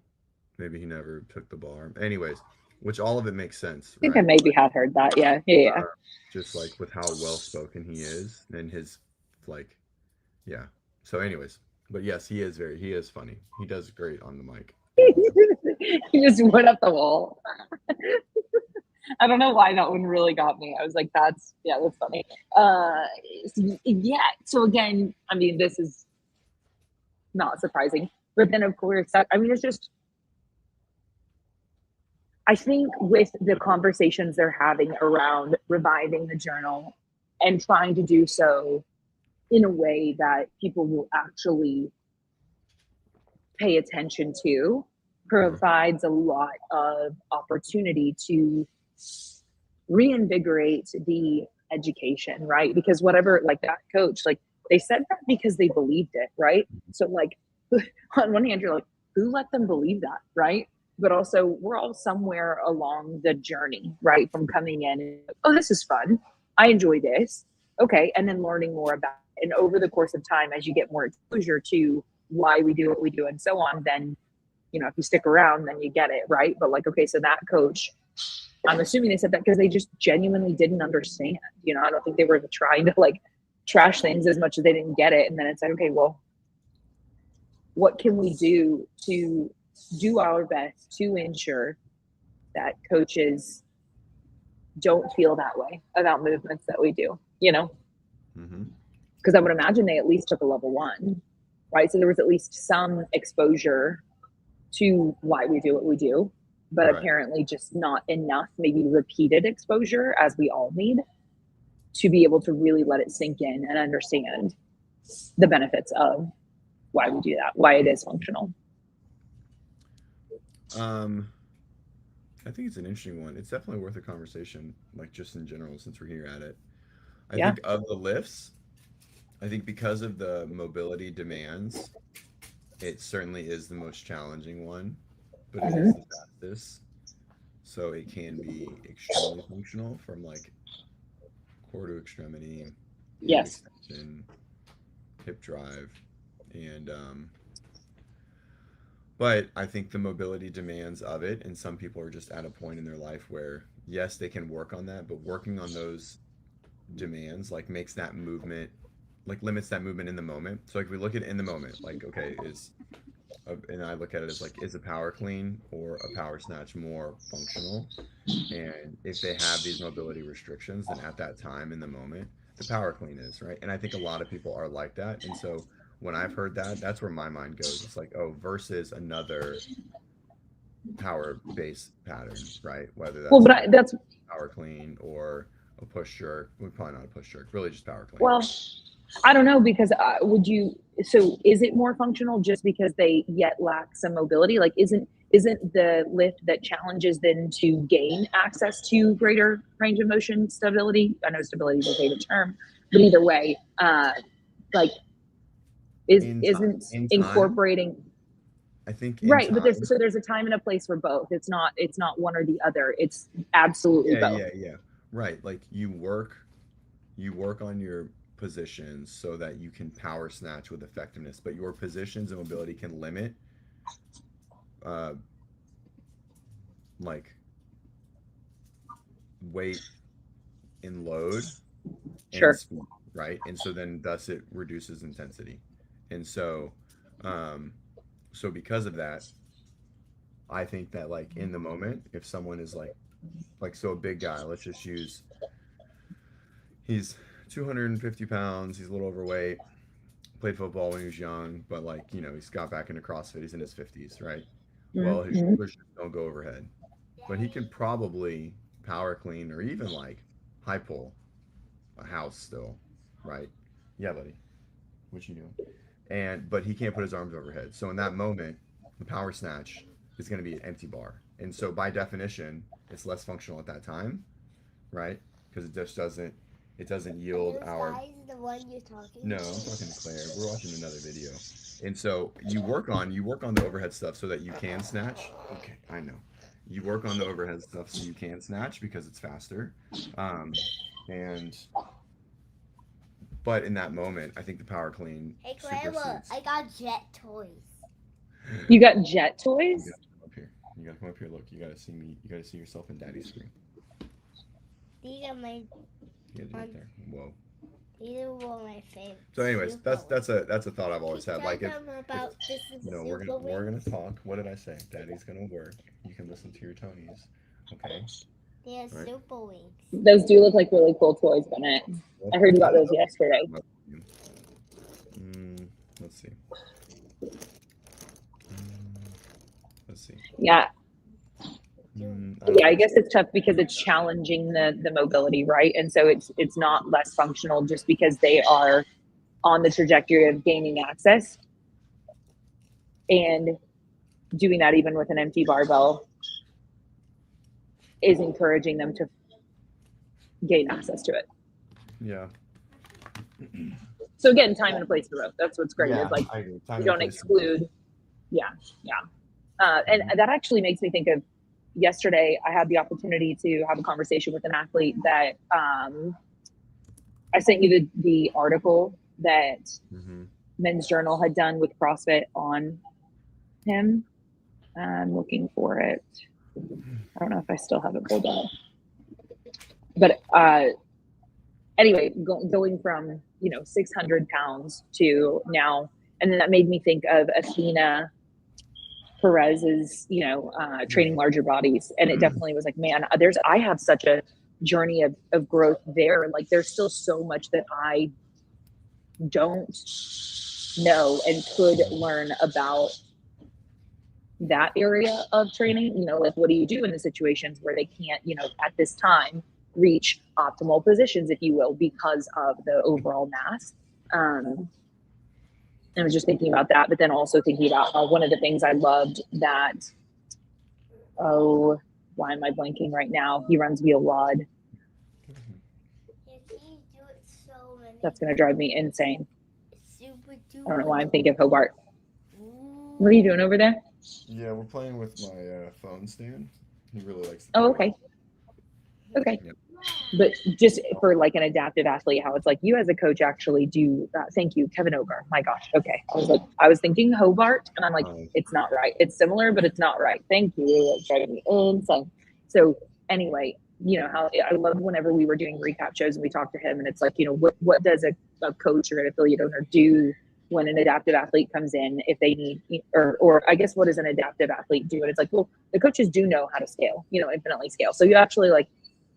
Maybe he never took the bar. Anyways, which all of it makes sense. I think I maybe had heard that. Yeah. Just like with how well spoken he is and his like, yeah. So, anyways, but yes, he is funny. He does great on the mic. He just went up the wall. I don't know why that one really got me. I was like, that's funny. Yeah. So again, I mean, this is not surprising. But then, of course, I mean, it's just, I think with the conversations they're having around reviving the journal and trying to do so in a way that people will actually pay attention to, provides a lot of opportunity to reinvigorate the education, right? Because whatever, like that coach, like they said that because they believed it, right? So like on one hand, you're like, who let them believe that, right? But also we're all somewhere along the journey, right? From coming in and, oh, this is fun. I enjoy this. Okay. And then learning more about it. And over the course of time, as you get more exposure to why we do what we do and so on, then, you know, if you stick around, then you get it, right? But like, okay, so that coach, I'm assuming they said that because they just genuinely didn't understand. You know, I don't think they were trying to like trash things as much as they didn't get it. And then it's like, okay, well, what can we do to do our best to ensure that coaches don't feel that way about movements that we do, you know? Because I would imagine they at least took a level 1, right? So there was at least some exposure to why we do what we do, but apparently just not enough, maybe repeated exposure as we all need to be able to really let it sink in and understand the benefits of why we do that, why it is functional. I think it's an interesting one. It's definitely worth a conversation, like just in general, since we're here at it. I think of the lifts, I think because of the mobility demands, it certainly is the most challenging one, but it is the fastest. So it can be extremely functional from like core to extremity, extension, hip drive, and but I think the mobility demands of it, and some people are just at a point in their life where yes, they can work on that, but working on those demands like makes that movement, like limits that movement in the moment. So like we look at it in the moment, like okay, and I look at it as like, is a power clean or a power snatch more functional? And if they have these mobility restrictions, then at that time in the moment, the power clean is, right? And I think a lot of people are like that. And so when I've heard that, that's where my mind goes. It's like, oh, versus another power based pattern, right? Whether that's power clean or a push jerk. Well, probably not a push jerk, really just power clean. Well, I don't know, because so is it more functional just because they yet lack some mobility? Like, isn't the lift that challenges them to gain access to greater range of motion stability? I know stability is a favorite term, but either way, like, isn't incorporating. I think right, but there's a time and a place for both. It's not one or the other. It's absolutely both. Yeah. Right. Like you work on your positions so that you can power snatch with effectiveness, but your positions and mobility can limit like weight and load and speed, right? And so then thus it reduces intensity. And so so because of that, I think that like in the moment, if someone is like so a big guy, let's just use, he's 250 pounds, he's a little overweight, played football when he was young, but like, you know, he's got back into CrossFit, he's in his 50s, right? Well, his shoulders don't go overhead, but he can probably power clean or even like high pull a house still, right? Yeah, buddy. What you doing? But he can't put his arms overhead. So in that moment, the power snatch is going to be an empty bar. And so by definition, it's less functional at that time, right? Because it just doesn't yield our. Is the one you're talking No, I'm talking to Claire. We're watching another video. And so you work on the overhead stuff so that you can snatch. Okay, I know. You work on the overhead stuff so you can snatch because it's faster. But in that moment, I think the power clean. Hey Claire, I got jet toys. You got jet toys? You gotta come up here. Look, you gotta see me. You gotta see yourself in Daddy's screen. These are my. Yeah, right there. Whoa. These are my favorite. So, anyways, that's a thought I've always had. Like, we're gonna talk. What did I say? Daddy's gonna work. You can listen to your Tonys. Okay. They're Right. super wings. Those do look like really cool toys, Bennett. I heard you got those yesterday. Let's see. Let's see. Yeah. I Yeah, I guess it's tough because it's challenging the mobility, right? And so it's not less functional just because they are on the trajectory of gaining access, and doing that even with an empty barbell is encouraging them to gain access to it. Yeah. So again, time and a place for both. That's what's great. Yeah, Is like I agree. Time you and don't place for both. exclude. Yeah. And that actually makes me think of yesterday. I had the opportunity to have a conversation with an athlete that I sent you the article that Men's Journal had done with CrossFit on him. I'm looking for it. I don't know if I still have it pulled up. But anyway, going from 600 pounds to now, and then that made me think of Athena Perez's training larger bodies, and it definitely was like, man, I have such a journey of growth there. Like there's still so much that I don't know and could learn about that area of training. Like what do you do in the situations where they can't at this time reach optimal positions, if you will, because of the overall mass. I was just thinking about that, but then also thinking about how one of the things I loved that, why am I blanking right now? He runs Wheel Rod. That's going to drive me insane. I don't know why I'm thinking of Hobart. What are you doing over there? Yeah, we're playing with my phone stand. He really likes it. Oh, okay. Okay. Yep. But just for like an adaptive athlete, how it's like you as a coach actually do that. Thank you, Kevin Ogar. My gosh. Okay. I was thinking Hobart, and I'm like, it's not right. It's similar, but it's not right. Thank you. It's driving me insane. So anyway, how I love whenever we were doing recap shows and we talked to him, and it's like, what does a coach or an affiliate owner do when an adaptive athlete comes in, if they need, or I guess, what does an adaptive athlete do? And it's like, well, the coaches do know how to scale, infinitely scale. So you actually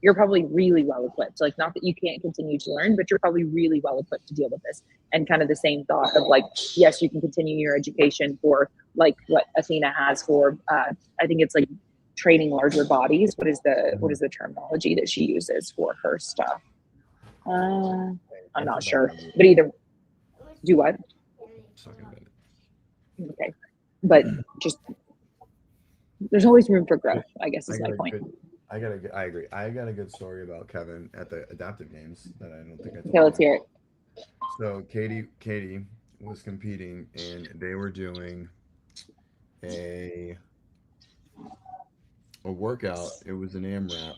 you're probably really well equipped. Like, not that you can't continue to learn, but you're probably really well equipped to deal with this. And kind of the same thought of like, yes, you can continue your education for like what Athena has for, I think it's like training larger bodies. What is the terminology that she uses for her stuff? I'm not sure, but either do what? Okay. But just, there's always room for growth, I guess is my point. I agree. I got a good story about Kevin at the adaptive games that I don't think I told Okay, let's hear it. So Katie was competing, and they were doing a workout. It was an AMRAP,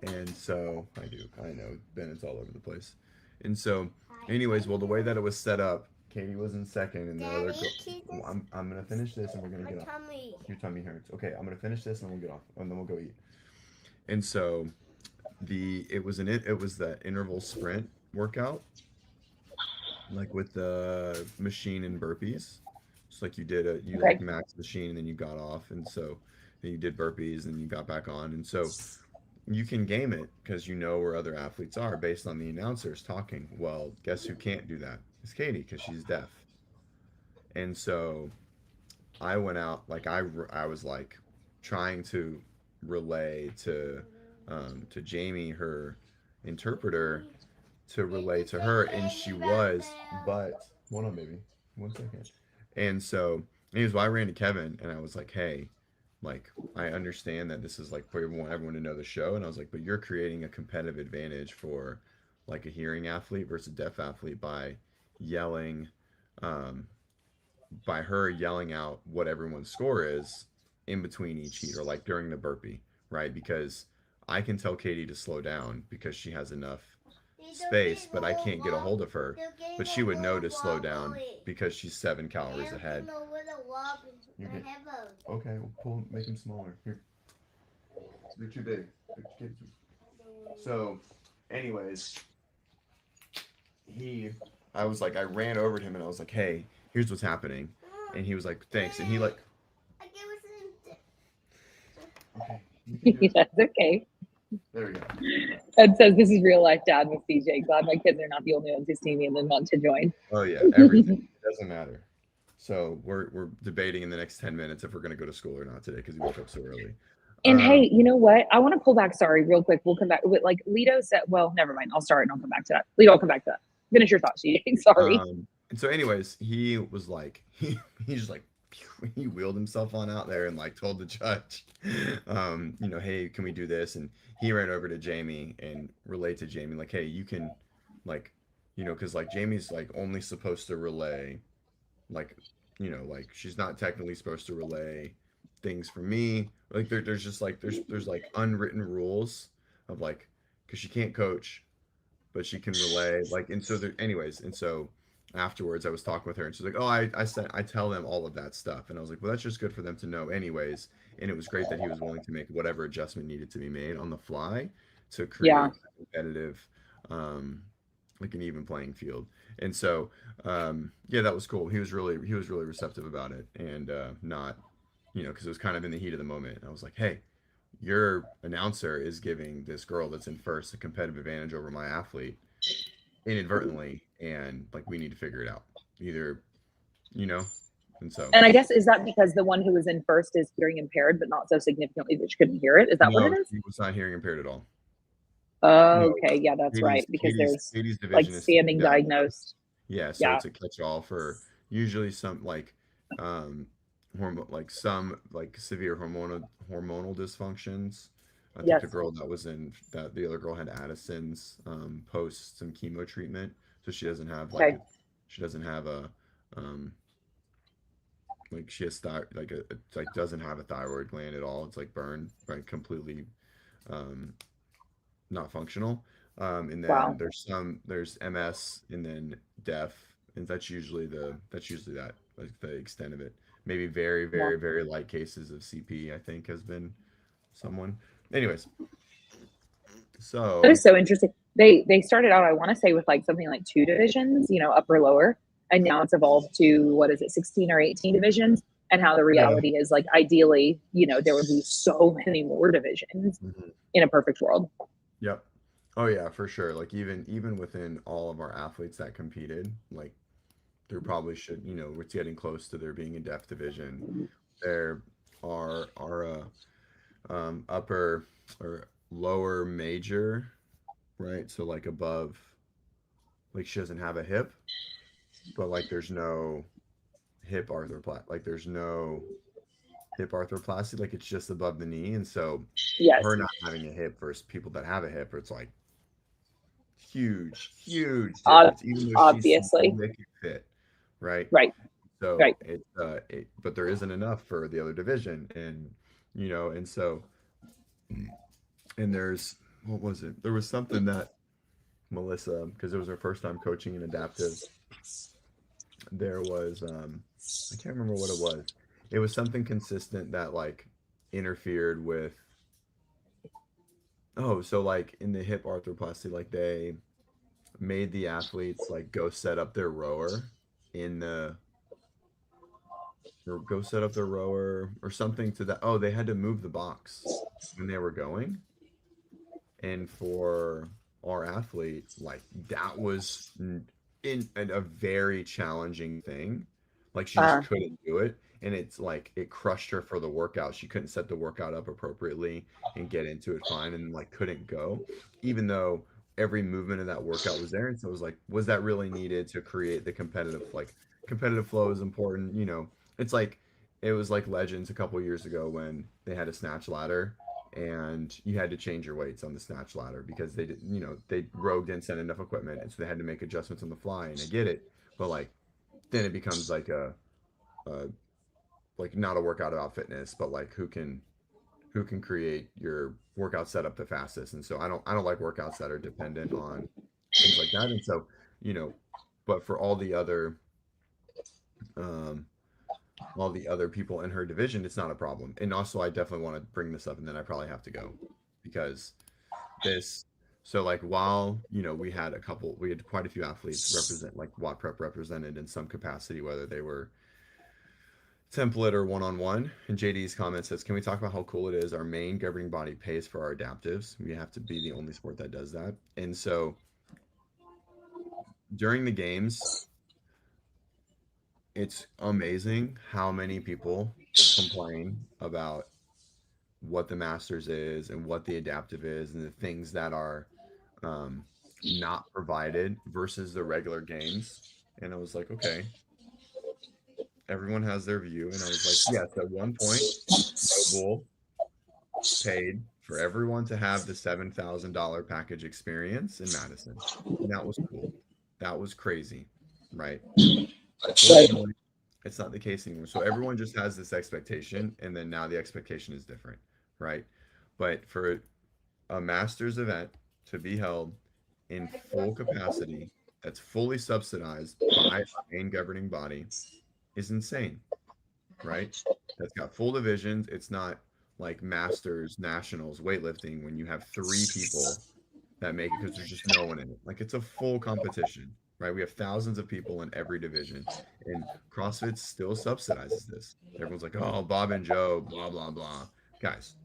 and so I know Bennett's all over the place. And so, anyways, well, the way that it was set up, Katie was in second, and the other girl. I'm gonna finish this, and we're gonna get off. Your tummy hurts. Okay, I'm gonna finish this, and then we'll get off, and then we'll go eat. And so, it was that interval sprint workout, like with the machine and burpees. It's like you like maxed the machine, and then you got off, and so then you did burpees, and you got back on, and so you can game it because you know where other athletes are based on the announcers talking. Well, guess who can't do that? It's Katie, because she's deaf. And so I went out, like I was like trying to relay to Jamie, her interpreter, to relay to her, and she was, but hold on, baby, 1 second. And so anyways, I ran to Kevin, and I was like, hey, like, I understand that this is like for everyone to know the show, and I was like, but you're creating a competitive advantage for like a hearing athlete versus a deaf athlete by yelling, by her yelling out what everyone's score is in between each heat, or like during the burpee, right? Because I can tell Katie to slow down because she has enough space, but I can't get a hold of her. But she would know to slow down because she's 7 calories ahead. Okay, we'll make them smaller. Here. They're too big. So, anyways, I was like, I ran over to him and I was like, hey, here's what's happening. And he was like, thanks. And he like, okay, That's okay. There we go. Ed says, this is real life dad with CJ. Glad my kids are not the only ones who see me and then want to join. Oh yeah, everything. It doesn't matter. So we're debating in the next 10 minutes if we're gonna go to school or not today because we woke up so early. And hey, you know what? I want to pull back. Sorry, real quick. We'll come back with like Lito said. Well, never mind. I'll start and I'll come back to that. Lito, I'll come back to that. Finish your thoughts, CJ. Sorry. And so, anyways, he was like, he's like, he wheeled himself on out there and like told the judge, you know, hey, can we do this? And he ran over to Jamie and relayed to Jamie, like, hey, you can, like, you know, because like Jamie's like only supposed to relay, like, you know, like she's not technically supposed to relay things for me. Like there's just like there's like unwritten rules of like because she can't coach, but she can relay. Like and so there anyways, and so afterwards I was talking with her and she's like, oh, I tell them all of that stuff. And I was like, well, that's just good for them to know anyways. And it was great that he was willing to make whatever adjustment needed to be made on the fly to create Yeah. a competitive like an even playing field. And so yeah, that was cool. He was really receptive about it and not, you know, because it was kind of in the heat of the moment. I was like, hey, your announcer is giving this girl that's in first a competitive advantage over my athlete inadvertently, and like we need to figure it out. Either, you know, and so. And I guess is that because the one who was in first is hearing impaired, but not so significantly that she couldn't hear it? Is that what it is? He was not hearing impaired at all. Oh, okay, yeah, that's Katie's, right. Because Katie's there's division like is standing diagnosed. Yeah, so it's a catch-all for usually some like like some like severe hormonal dysfunctions. I think the girl that was in that the other girl had Addison's post some chemo treatment, so she doesn't have like she doesn't have a like she has like doesn't have a thyroid gland at all. It's like burned, right, completely not functional. And then there's MS and then deaf, and that's usually that like the extent of it. Maybe very light cases of CP, I think, has been someone. Anyways, so that is so interesting. They started out, I want to say, with like something like 2 divisions, you know, upper lower, and now it's evolved to what is it, 16 or 18 divisions. And how the reality is, like, ideally, you know, there would be so many more divisions in a perfect world. Yep. Oh yeah, for sure. Like even within all of our athletes that competed, like there probably should, you know, it's getting close to there being a deaf division. There are upper or lower major, right? So like above, like she doesn't have a hip, but like there's no hip arthroplasty, like there's no hip arthroplasty, like it's just above the knee, and so her not having a hip versus people that have a hip, it's like huge difference, even though obviously she's fit, right? So it but there isn't enough for the other division, and you know, and so and there's what was it? There was something that Melissa, because it was her first time coaching in adaptive, there was I can't remember what it was. It was something consistent that like interfered with so like in the hip arthroplasty, like they made the athletes like go set up their rower in the or go set up their rower or something to that. Oh, they had to move the box when they were going. And for our athlete, like that was in a very challenging thing. Like she just couldn't do it. And it's like it crushed her for the workout. She couldn't set the workout up appropriately and get into it fine and like couldn't go, even though every movement of that workout was there. And so it was like, was that really needed to create the competitive flow is important, you know. It's like it was like Legends a couple years ago when they had a snatch ladder and you had to change your weights on the snatch ladder because they didn't, you know, they Rogue didn't send enough equipment, and so they had to make adjustments on the fly. And I get it, but like then it becomes like a like not a workout about fitness, but like who can create your workout setup the fastest. And so I don't like workouts that are dependent on things like that. And so, you know, but for all the other people in her division, it's not a problem. And also I definitely want to bring this up, and then I probably have to go because so like while, you know, we had quite a few athletes like WODprep represented in some capacity, whether they were template or one-on-one. And JD's comment says, can we talk about how cool it is? Our main governing body pays for our adaptives. We have to be the only sport that does that. And so during the games, it's amazing how many people complain about what the Masters is and what the adaptive is and the things that are not provided versus the regular games. And I was like, okay, everyone has their view. And I was like, yes, at one point, Noble paid for everyone to have the $7,000 package experience in Madison. And that was cool. That was crazy, right? Unfortunately, it's not the case anymore. So everyone just has this expectation, and then now the expectation is different, right? But for a Masters event to be held in full capacity, that's fully subsidized by our main governing body, is insane, right? That's got full divisions. It's not like Masters, Nationals, weightlifting when you have 3 people that make it because there's just no one in it. Like it's a full competition, right? We have thousands of people in every division, and CrossFit still subsidizes this. Everyone's like, oh, Bob and Joe, blah, blah, blah. Guys,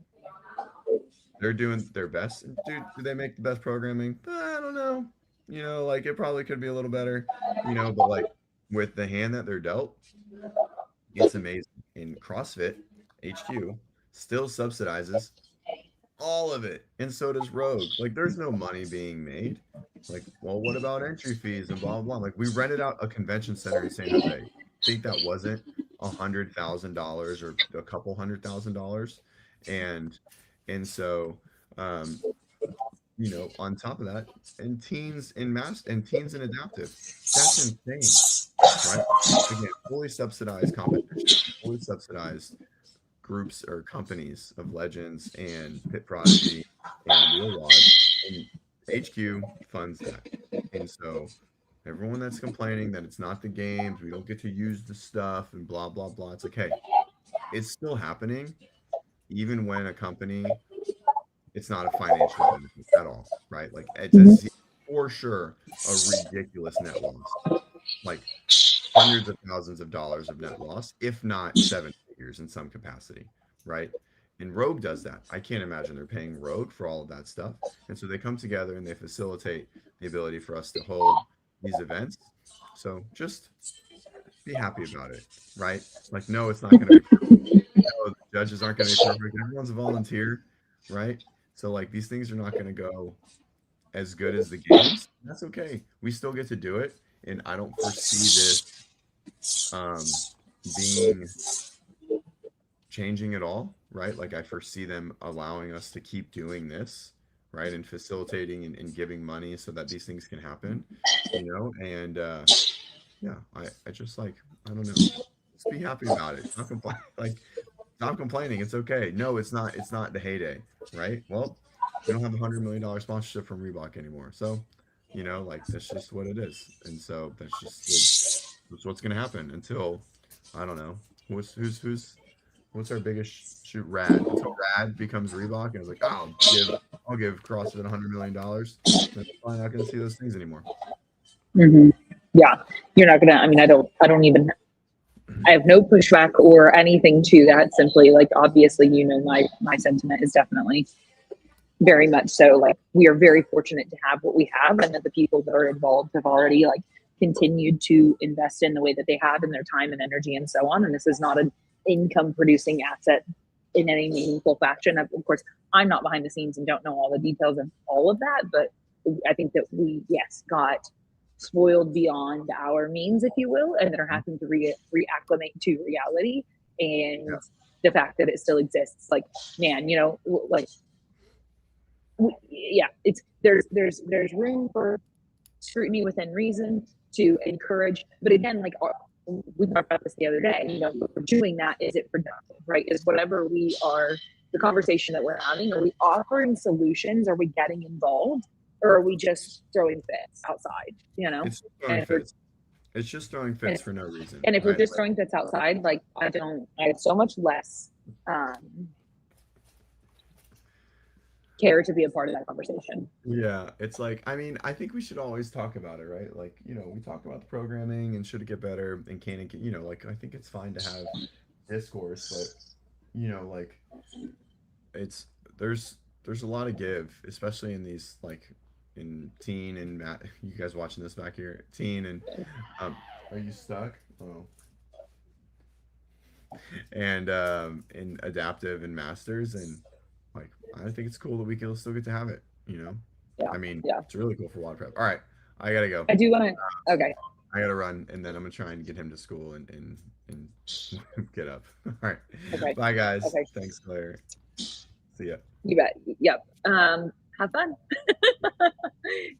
they're doing their best. Dude, do they make the best programming? I don't know. You know, like it probably could be a little better, you know, but like with the hand that they're dealt, it's amazing. And CrossFit HQ still subsidizes all of it, and so does Rogue. Like, there's no money being made. Like, well, what about entry fees and blah blah blah? Like, we rented out a convention center in San Jose. I think that wasn't $100,000 or a couple $100,000, and so, you know, on top of that, and teens in mass and teens in adaptive, that's insane, right? Again, fully subsidized competition, fully subsidized groups or companies of legends and Pit Prodigy and Wheel Wad, and HQ funds that. And so everyone that's complaining that it's not the games, we don't get to use the stuff and blah blah blah, it's like, hey, it's still happening even when a company, it's not a financial benefit at all, right? Like it's a for sure a ridiculous net loss, like hundreds of thousands of dollars of net loss, if not 7 figures in some capacity, right? And Rogue does that. I can't imagine they're paying Rogue for all of that stuff. And so they come together and they facilitate the ability for us to hold these events. So just be happy about it, right? Like, no, it's not going to be perfect. No, the judges aren't going to be perfect. Everyone's a volunteer, right? So like these things are not going to go as good as the games. That's okay. We still get to do it. And I don't foresee this being changing at all, right? Like I foresee them allowing us to keep doing this, right? And facilitating and giving money so that these things can happen, you know? And yeah, I just like, I don't know. Just be happy about it. Not complain. Like, stop complaining. It's okay. No, it's not the heyday, right? Well, we don't have $100 million sponsorship from Reebok anymore. So, you know, like that's just what it is. And so that's what's gonna happen until, I don't know, what's our biggest shoot? Rad. Until Rad becomes Reebok, and it's like, oh, I'll give CrossFit $100 million. Then I'm not gonna see those things anymore. Yeah, you're not gonna. I mean, I don't even. I have no pushback or anything to that. Simply, like, obviously, you know, my sentiment is definitely very much so. Like, we are very fortunate to have what we have, and that the people that are involved have already like continued to invest in the way that they have in their time and energy and so on. And this is not an income producing asset in any meaningful fashion. Of course, I'm not behind the scenes and don't know all the details of all of that, but I think that we, yes, got spoiled beyond our means, if you will, and that are having to reacclimate to reality. And the fact that it still exists, like, man, you know, like, yeah, it's there's room for scrutiny within reason to encourage, but again, like we talked about this the other day, you know, if we're doing that, is it productive, right? Is whatever we are, the conversation that we're having, are we offering solutions? Are we getting involved? Or are we just throwing fits outside, you know? It's throwing fits. It's just throwing fits for no reason. And if we're just throwing fits outside, like I have so much less care to be a part of that conversation. Yeah, it's like, I mean, I think we should always talk about it, right? Like, you know, we talk about the programming and should it get better and can it get, you know, like I think it's fine to have discourse, but you know, like it's there's a lot of give, especially in these like in teen and you guys watching this back here, teen and are you stuck? Oh. And in adaptive and masters, and like I think it's cool that we can still get to have it, you know. Yeah. I mean, Yeah. it's really cool for WODprep. All right, I gotta go. I do want to. Okay. I gotta run, and then I'm gonna try and get him to school and get up. All right. Okay. Bye, guys. Okay. Thanks, Claire. See ya. You bet. Yep. Have fun.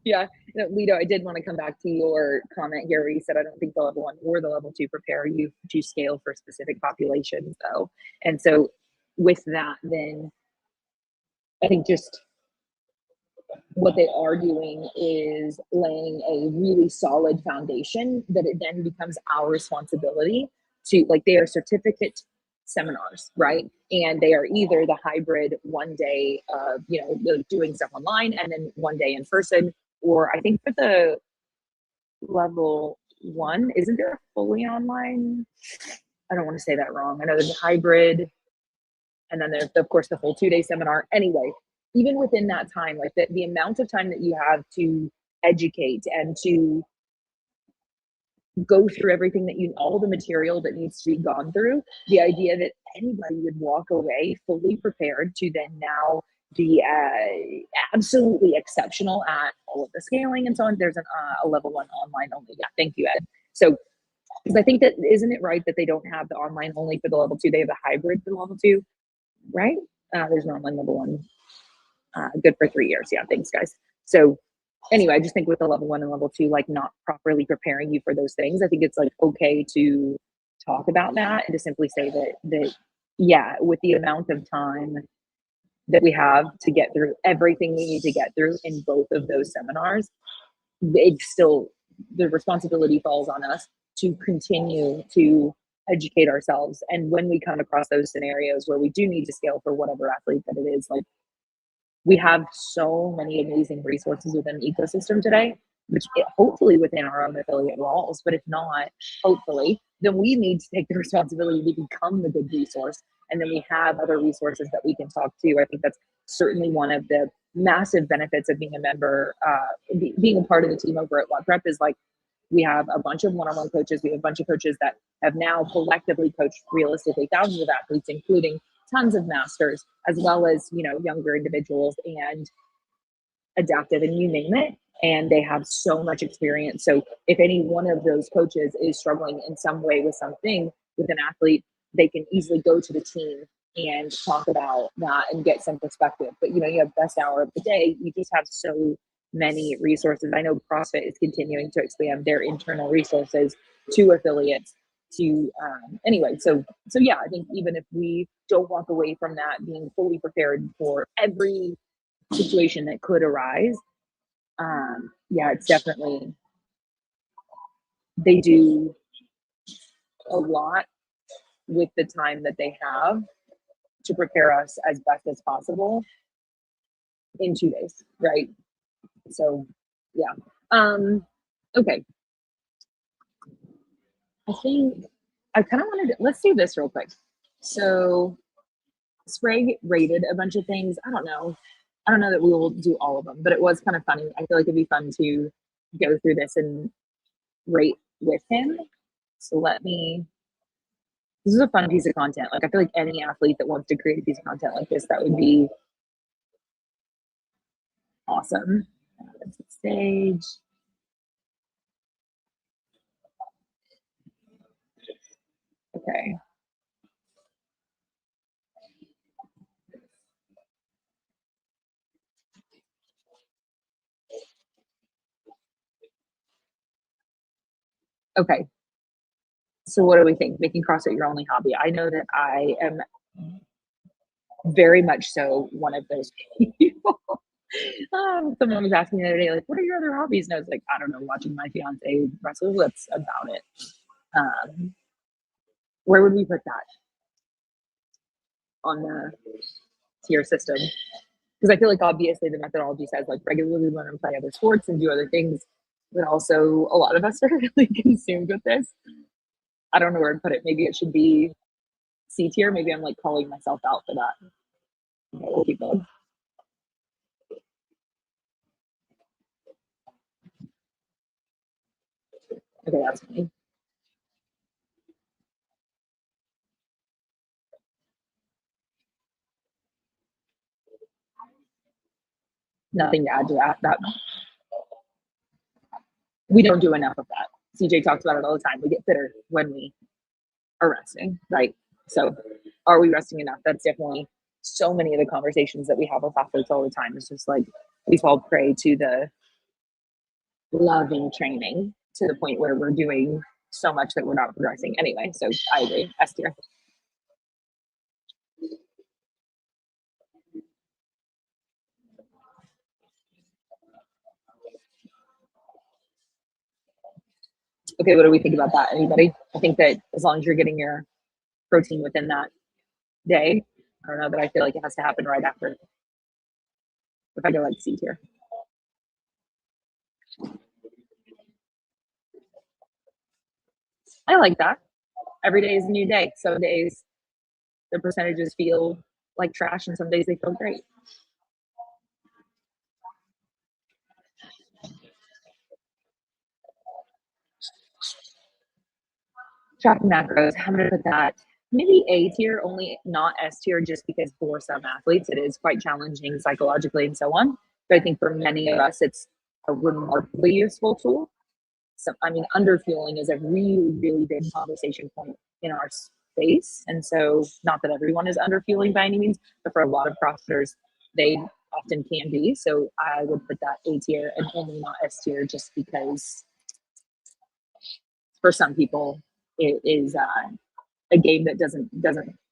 Yeah. No, Lito, I did want to come back to your comment here where you said, I don't think the level 1 or the level 2 prepare you to scale for specific populations, though. And so with that, then I think just what they are doing is laying a really solid foundation that it then becomes our responsibility to, like, they are certificate seminars, right? And they are either the hybrid one day of, you know, doing stuff online and then one day in person, or I think for the level 1, isn't there a fully online? I don't want to say that wrong. I know there's a hybrid, and then there's of course the full 2-day seminar. Anyway, even within that time, like the amount of time that you have to educate and to go through everything that all the material that needs to be gone through, the idea that anybody would walk away fully prepared to then now be absolutely exceptional at all of the scaling and so on. There's a level 1 online only. Yeah, thank you, Ed. So, because I think that, isn't it right that they don't have the online only for the level 2? They have the hybrid for the level 2, right? There's an online level 1. Good for 3 years. Yeah, thanks, guys. So anyway, I just think with the level 1 and level 2, like not properly preparing you for those things, I think it's like okay to talk about that and to simply say that yeah, with the amount of time that we have to get through everything we need to get through in both of those seminars, it's still, the responsibility falls on us to continue to educate ourselves. And when we come across those scenarios where we do need to scale for whatever athlete that it is, like, we have so many amazing resources within the ecosystem today, which hopefully within our own affiliate walls, but if not, hopefully, then we need to take the responsibility to become the good resource. And then we have other resources that we can talk to. I think that's certainly one of the massive benefits of being a member, being a part of the team over at WODprep is like, we have a bunch of one-on-one coaches. We have a bunch of coaches that have now collectively coached realistically thousands of athletes, including tons of masters, as well as, you know, younger individuals and adaptive and you name it. And they have so much experience. So if any one of those coaches is struggling in some way with something with an athlete, they can easily go to the team and talk about that and get some perspective. But, you know, you have best hour of the day. You just have so many resources. I know CrossFit is continuing to expand their internal resources to affiliates to anyway, so yeah, I think even if we don't walk away from that being fully prepared for every situation that could arise, yeah, it's definitely, they do a lot with the time that they have to prepare us as best as possible in 2 days, right? So yeah, okay. I think I kind of wanted to, let's do this real quick. So Sprague rated a bunch of things. I don't know that we will do all of them, but it was kind of funny. I feel like it'd be fun to go through this and rate with him. So this is a fun piece of content. Like, I feel like any athlete that wants to create a piece of content like this, that would be awesome. That's the stage. Okay. Okay. So what do we think? Making CrossFit your only hobby. I know that I am very much so one of those people. Someone was asking me the other day, like, what are your other hobbies? And I was like, I don't know, watching my fiance wrestle. That's about it. Where would we put that on the tier system? Because I feel like obviously the methodology says like regularly learn and play other sports and do other things, but also a lot of us are really consumed with this. I don't know where to put it. Maybe it should be C tier. Maybe I'm like calling myself out for that. Okay, we'll keep going. Okay, that's funny. Nothing to add to that. We don't do enough of that. CJ talks about it all the time. We get fitter when we are resting, right? So are we resting enough? That's definitely so many of the conversations that we have with athletes all the time. It's just like we fall prey to the loving training to the point where we're doing so much that we're not progressing anyway. So I agree. S tier. Okay, what do we think about that? Anybody? I think that as long as you're getting your protein within that day, I don't know, that I feel like it has to happen right after. If I go like C tier. I like that. Every day is a new day. Some days the percentages feel like trash and some days they feel great. Tracking macros, I'm going to put that maybe A tier, only not S tier, just because for some athletes it is quite challenging psychologically and so on. But I think for many of us, it's a remarkably useful tool. So, I mean, underfueling is a really, really big conversation point in our space. And so, not that everyone is underfueling by any means, but for a lot of CrossFitters, they often can be. So, I would put that A tier and only not S tier, just because for some people, it is a game that doesn't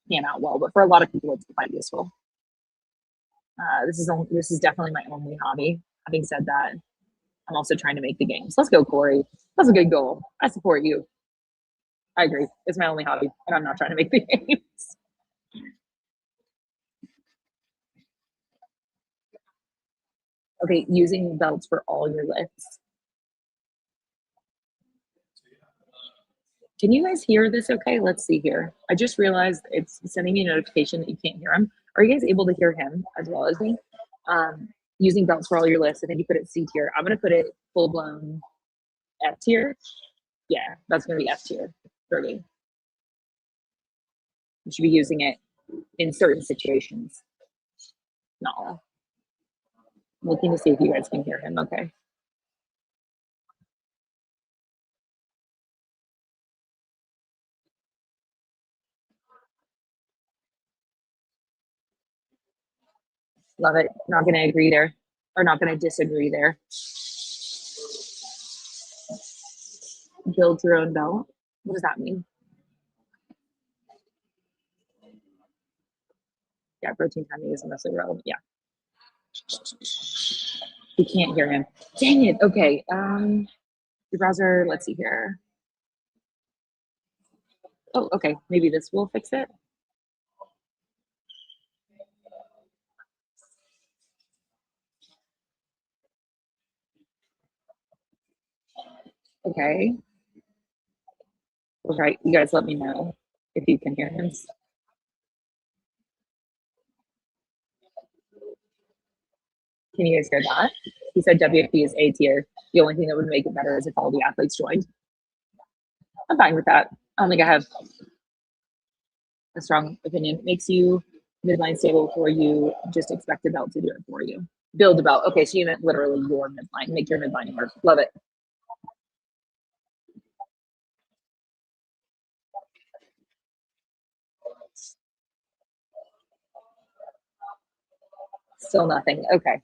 pan out well. But for a lot of people, it's quite useful. This is definitely my only hobby. Having said that, I'm also trying to make the games. Let's go, Corey. That's a good goal. I support you. I agree. It's my only hobby, and I'm not trying to make the games. Okay, using belts for all your lifts. Can you guys hear this okay? Let's see here. I just realized it's sending me a notification that you can't hear him. Are you guys able to hear him as well as me? Using belts for all your lifts. I think you put it C tier. I'm going to put it full-blown F tier. Yeah, that's going to be F tier for me. You should be using it in certain situations. Not all. I'm looking to see if you guys can hear him okay. Love it. Not going to agree there, or not going to disagree there. Build your own belt. What does that mean? Yeah, protein timing is mostly relevant. Yeah. We can't hear him. Dang it. Okay. Your browser, let's see here. Oh, okay. Maybe this will fix it. Okay. All right. You guys let me know if you can hear him. Can you guys hear that? He said WFP is A tier. The only thing that would make it better is if all the athletes joined. I'm fine with that. I don't think I have a strong opinion. It makes you midline stable before you just expect a belt to do it for you. Build a belt. Okay, so you meant literally your midline. Make your midline work. Love it. Still nothing. Okay.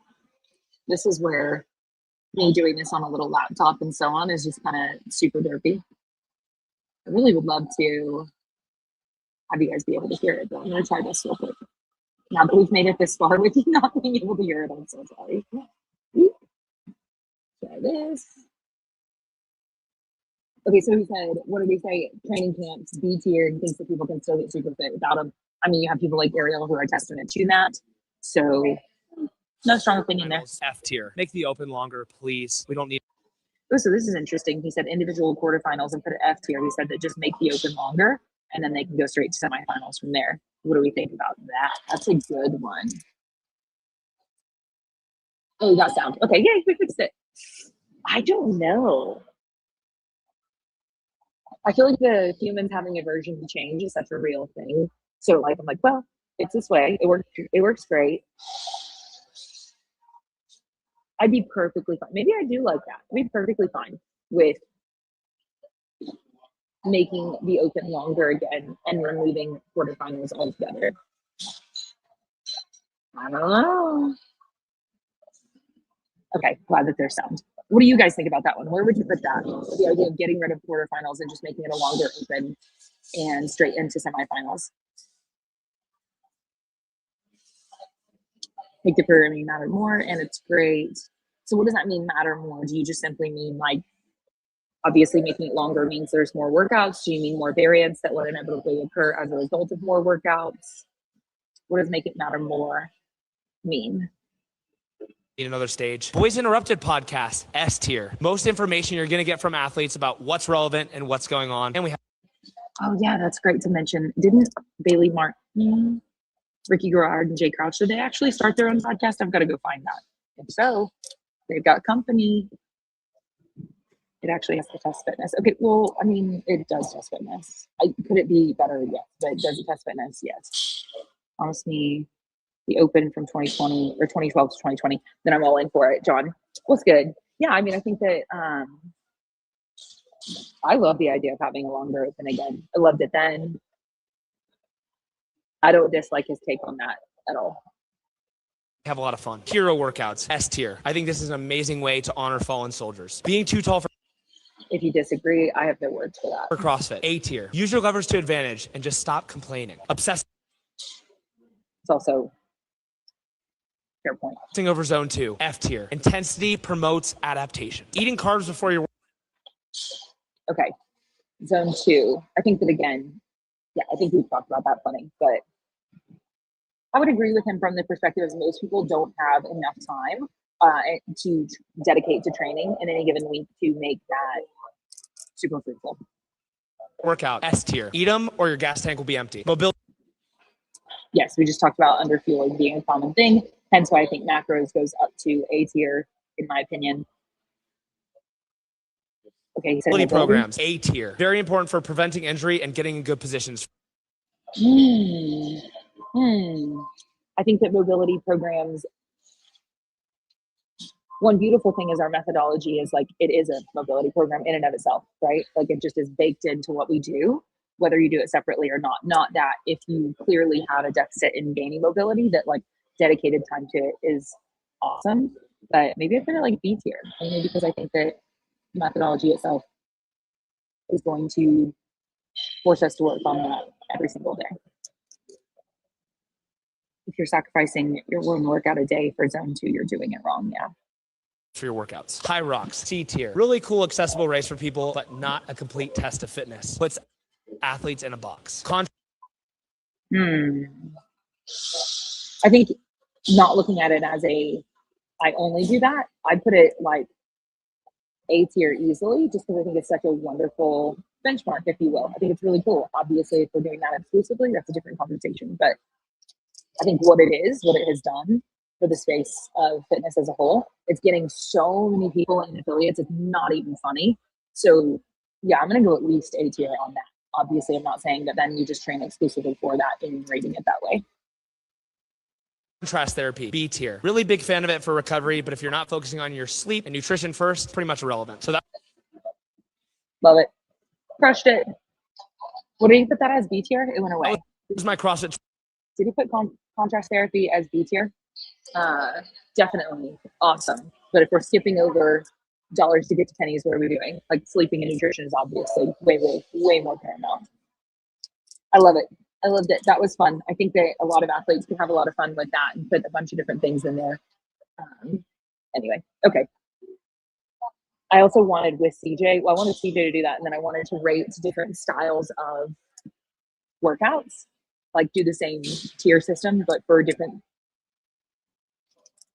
This is where me doing this on a little laptop and so on is just kind of super derpy. I really would love to have you guys be able to hear it, but I'm going to try this real quick. Now that we've made it this far with you not being able to hear it, I'm so sorry. Try this. Okay, so he said, what did he say? Training camps, B tier, and thinks that people can still get super fit without them. I mean, you have people like Ariel who are testament to that. So, no strong opinion there. F tier. Make the open longer, please. We don't need. Oh, so this is interesting. He said individual quarterfinals and put an F tier. He said that just make the open longer. and then they can go straight to semifinals from there. What do we think about that? That's a good one. Oh, we got sound. Okay, yay, we fixed it. I don't know. I feel like the humans having aversion to change is such a real thing. So like, I'm like, well, it's this way. It works great. I'd be perfectly fine. Maybe I do like that. I'd be perfectly fine with making the open longer again and removing quarterfinals altogether. I don't know. Okay, glad that there's sound. What do you guys think about that one? Where would you put that? The idea of getting rid of quarterfinals and just making it a longer open and straight into semifinals. Make the programming matter more, and it's great. So what does that mean, matter more? Do you just simply mean like, obviously making it longer means there's more workouts? Do you mean more variance that will inevitably occur as a result of more workouts? What does make it matter more mean? Another stage. Boys Interrupted podcast, S tier. Most information you're going to get from athletes about what's relevant and what's going on. And we have. Oh yeah, that's great to mention. Didn't Bailey Martin, Ricky Garrard, and Jay Crouch, did they actually start their own podcast? I've got to go find that. If so, they've got company. It actually has to test fitness. Okay, well, I mean, it does test fitness. Could it be better? Yes, but does it test fitness? Yes. Honestly, the open from 2020 or 2012 to 2020, then I'm all in for it. John, what's good? Yeah, I mean, I think that I love the idea of having a longer open again. I loved it then. I don't dislike his take on that at all. Have a lot of fun. Hero workouts, S tier. I think this is an amazing way to honor fallen soldiers. Being too tall for. If you disagree, I have no words for that. For CrossFit, A tier. Use your levers to advantage and just stop complaining. Obsessing It's also fair point. over zone 2, F tier. Intensity promotes adaptation. Eating carbs before your. Okay, zone 2. I think that again, yeah, I think we've talked about that plenty, but I would agree with him from the perspective of most people don't have enough time to dedicate to training in any given week to make that super fruitful. Workout, S tier. Eat them or your gas tank will be empty. Mobility. Yes, we just talked about underfueling being a common thing, hence why I think macros goes up to A tier, in my opinion. Okay, he said Mobility programs, A tier. Very important for preventing injury and getting in good positions. I think that mobility programs, one beautiful thing is our methodology is like, it is a mobility program in and of itself, right? Like it just is baked into what we do, whether you do it separately or not. Not that if you clearly have a deficit in gaining mobility, that like dedicated time to it is awesome. But maybe I put it like B tier, only because I think that methodology itself is going to force us to work on that every single day. If you're sacrificing your one workout a day for zone 2, you're doing it wrong. Yeah. For your workouts. High Rocks, C tier. Really cool, accessible race for people, but not a complete test of fitness. Puts athletes in a box. I think not looking at it as I only do that. I put it like A tier easily, just because I think it's such a wonderful benchmark, if you will. I think it's really cool. Obviously, if we're doing that exclusively, that's a different conversation. But I think what it has done for the space of fitness as a whole, it's getting so many people in affiliates. It's not even funny. So yeah, I'm going to go at least A tier on that. Obviously, I'm not saying that then you just train exclusively for that and rating it that way. Contrast therapy, B tier. Really big fan of it for recovery, but if you're not focusing on your sleep and nutrition first, pretty much irrelevant. So that. Love it. Crushed it. What did you put that as, B tier? It went away. This is my CrossFit. Did you put contrast therapy as B tier? Definitely awesome. But if we're skipping over dollars to get to pennies, what are we doing? Like sleeping and nutrition is obviously way more paramount. I love it. I loved it. That was fun. I think that a lot of athletes can have a lot of fun with that and put a bunch of different things in there. Anyway, okay. I also wanted with CJ, well, I wanted CJ to do that, and then I wanted to rate different styles of workouts, like do the same tier system, but for different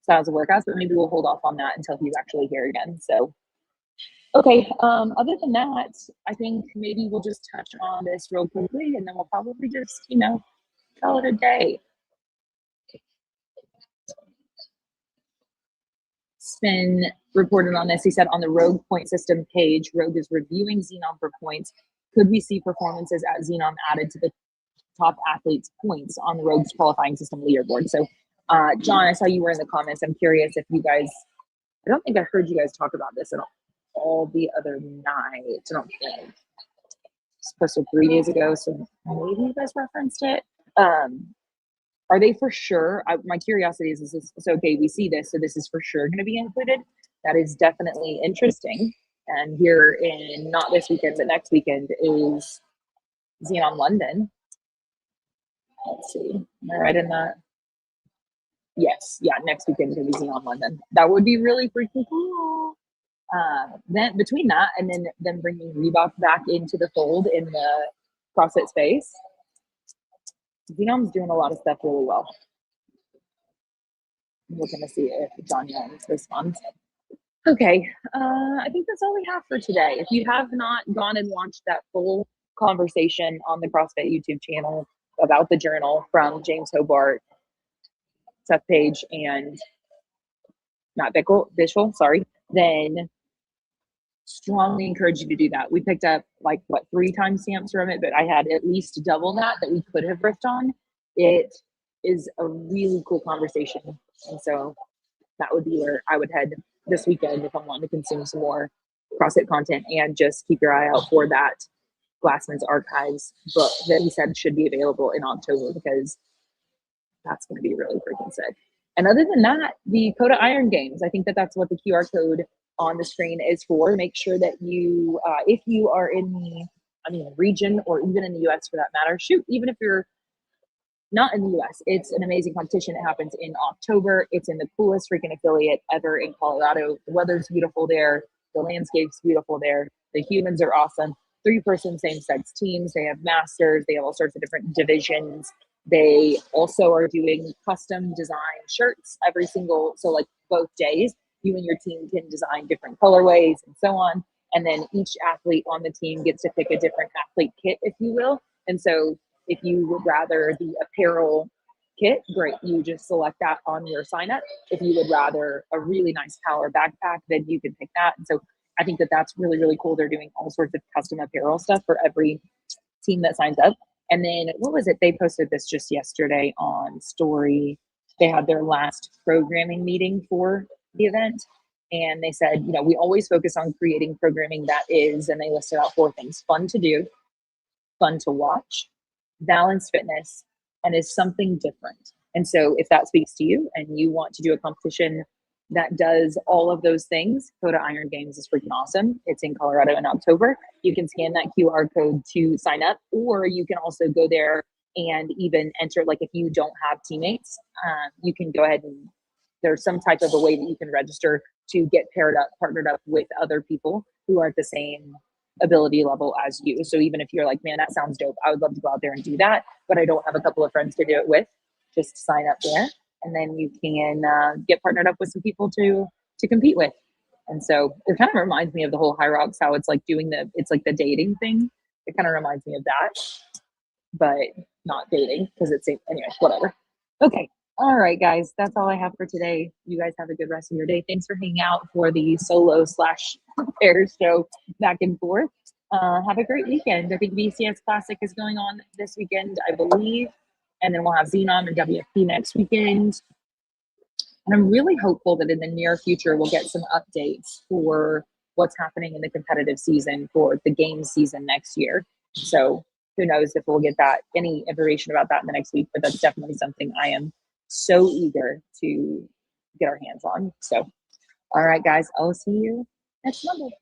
styles of workouts. But maybe we'll hold off on that until he's actually here again. So Okay, other than that, I think maybe we'll just touch on this real quickly and then we'll probably just, call it a day. Spin reported on this. He said on the Rogue point system page, Rogue is reviewing Xenon for points. Could we see performances at Xenon added to the top athletes' points on the Rogue's qualifying system leaderboard? So, John, I saw you were in the comments. I'm curious if you guys, I don't think I heard you guys talk about this at all the other night. I don't think. It's posted 3 days ago, so maybe you guys referenced it. Are they for sure? My curiosity is this so okay? We see this, so this is for sure going to be included. That is definitely interesting. And here in not this weekend, but next weekend is Xenon London. Let's see, am I right in that? Yes, yeah, next weekend is going to be Xenon London. That would be really freaking cool. Then between that and then them bringing Reebok back into the fold in the CrossFit space, Xenon's doing a lot of stuff really well. I'm looking to see if John Young responds. Okay, I think that's all we have for today. If you have not gone and watched that full conversation on the CrossFit YouTube channel about the journal from James Hobart, Seth Page, and Matt Bishel, then strongly encourage you to do that. We picked up 3 timestamps from it, but I had at least double that we could have riffed on. It is a really cool conversation. And so that would be where I would head this weekend if I'm wanting to consume some more CrossFit content, and just keep your eye out for that Glassman's Archives book that he said should be available in October, because that's going to be really freaking sick. And other than that, the Coda Iron Games, I think that's what the QR code on the screen is for. Make sure that you, if you are in the region, or even in the US for that matter, even if you're not in the US, it's an amazing competition. It happens in October. It's in the coolest freaking affiliate ever in Colorado. The weather's beautiful there. The landscape's beautiful there. The humans are awesome. 3-person same-sex teams. They have masters. They have all sorts of different divisions. They also are doing custom design shirts every single, so both days, you and your team can design different colorways and so on. And then each athlete on the team gets to pick a different athlete kit, if you will. And so if you would rather the apparel kit, great, you just select that on your sign up. If you would rather a really nice power backpack, then you can pick that. And so I think that's really, really cool. They're doing all sorts of custom apparel stuff for every team that signs up. And then what was it? They posted this just yesterday on Story. They had their last programming meeting for the event. And they said, we always focus on creating programming that is, and they listed out 4 things: fun to do, fun to watch, balanced fitness, and is something different. And so if that speaks to you and you want to do a competition that does all of those things, Coda Iron Games is freaking awesome. It's in Colorado in October. You can scan that QR code to sign up, or you can also go there and even enter, if you don't have teammates, you can go ahead and there's some type of a way that you can register to get partnered up with other people who are at the same ability level as you. So even if you're like, man, that sounds dope, I would love to go out there and do that, but I don't have a couple of friends to do it with, just sign up there. And then you can get partnered up with some people to compete with. And so it kind of reminds me of the whole High Rocks, how it's doing it's the dating thing. It kind of reminds me of that, but not dating, because it's anyway, whatever. Okay. All right, guys, that's all I have for today. You guys have a good rest of your day. Thanks for hanging out for the solo/pair show back and forth. Have a great weekend. I think BCS Classic is going on this weekend, I believe. And then we'll have Xenon and WFP next weekend. And I'm really hopeful that in the near future, we'll get some updates for what's happening in the competitive season for the game season next year. So who knows if we'll get any information about that in the next week, but that's definitely something I am so eager to get our hands on. So, all right, guys, I'll see you next Monday.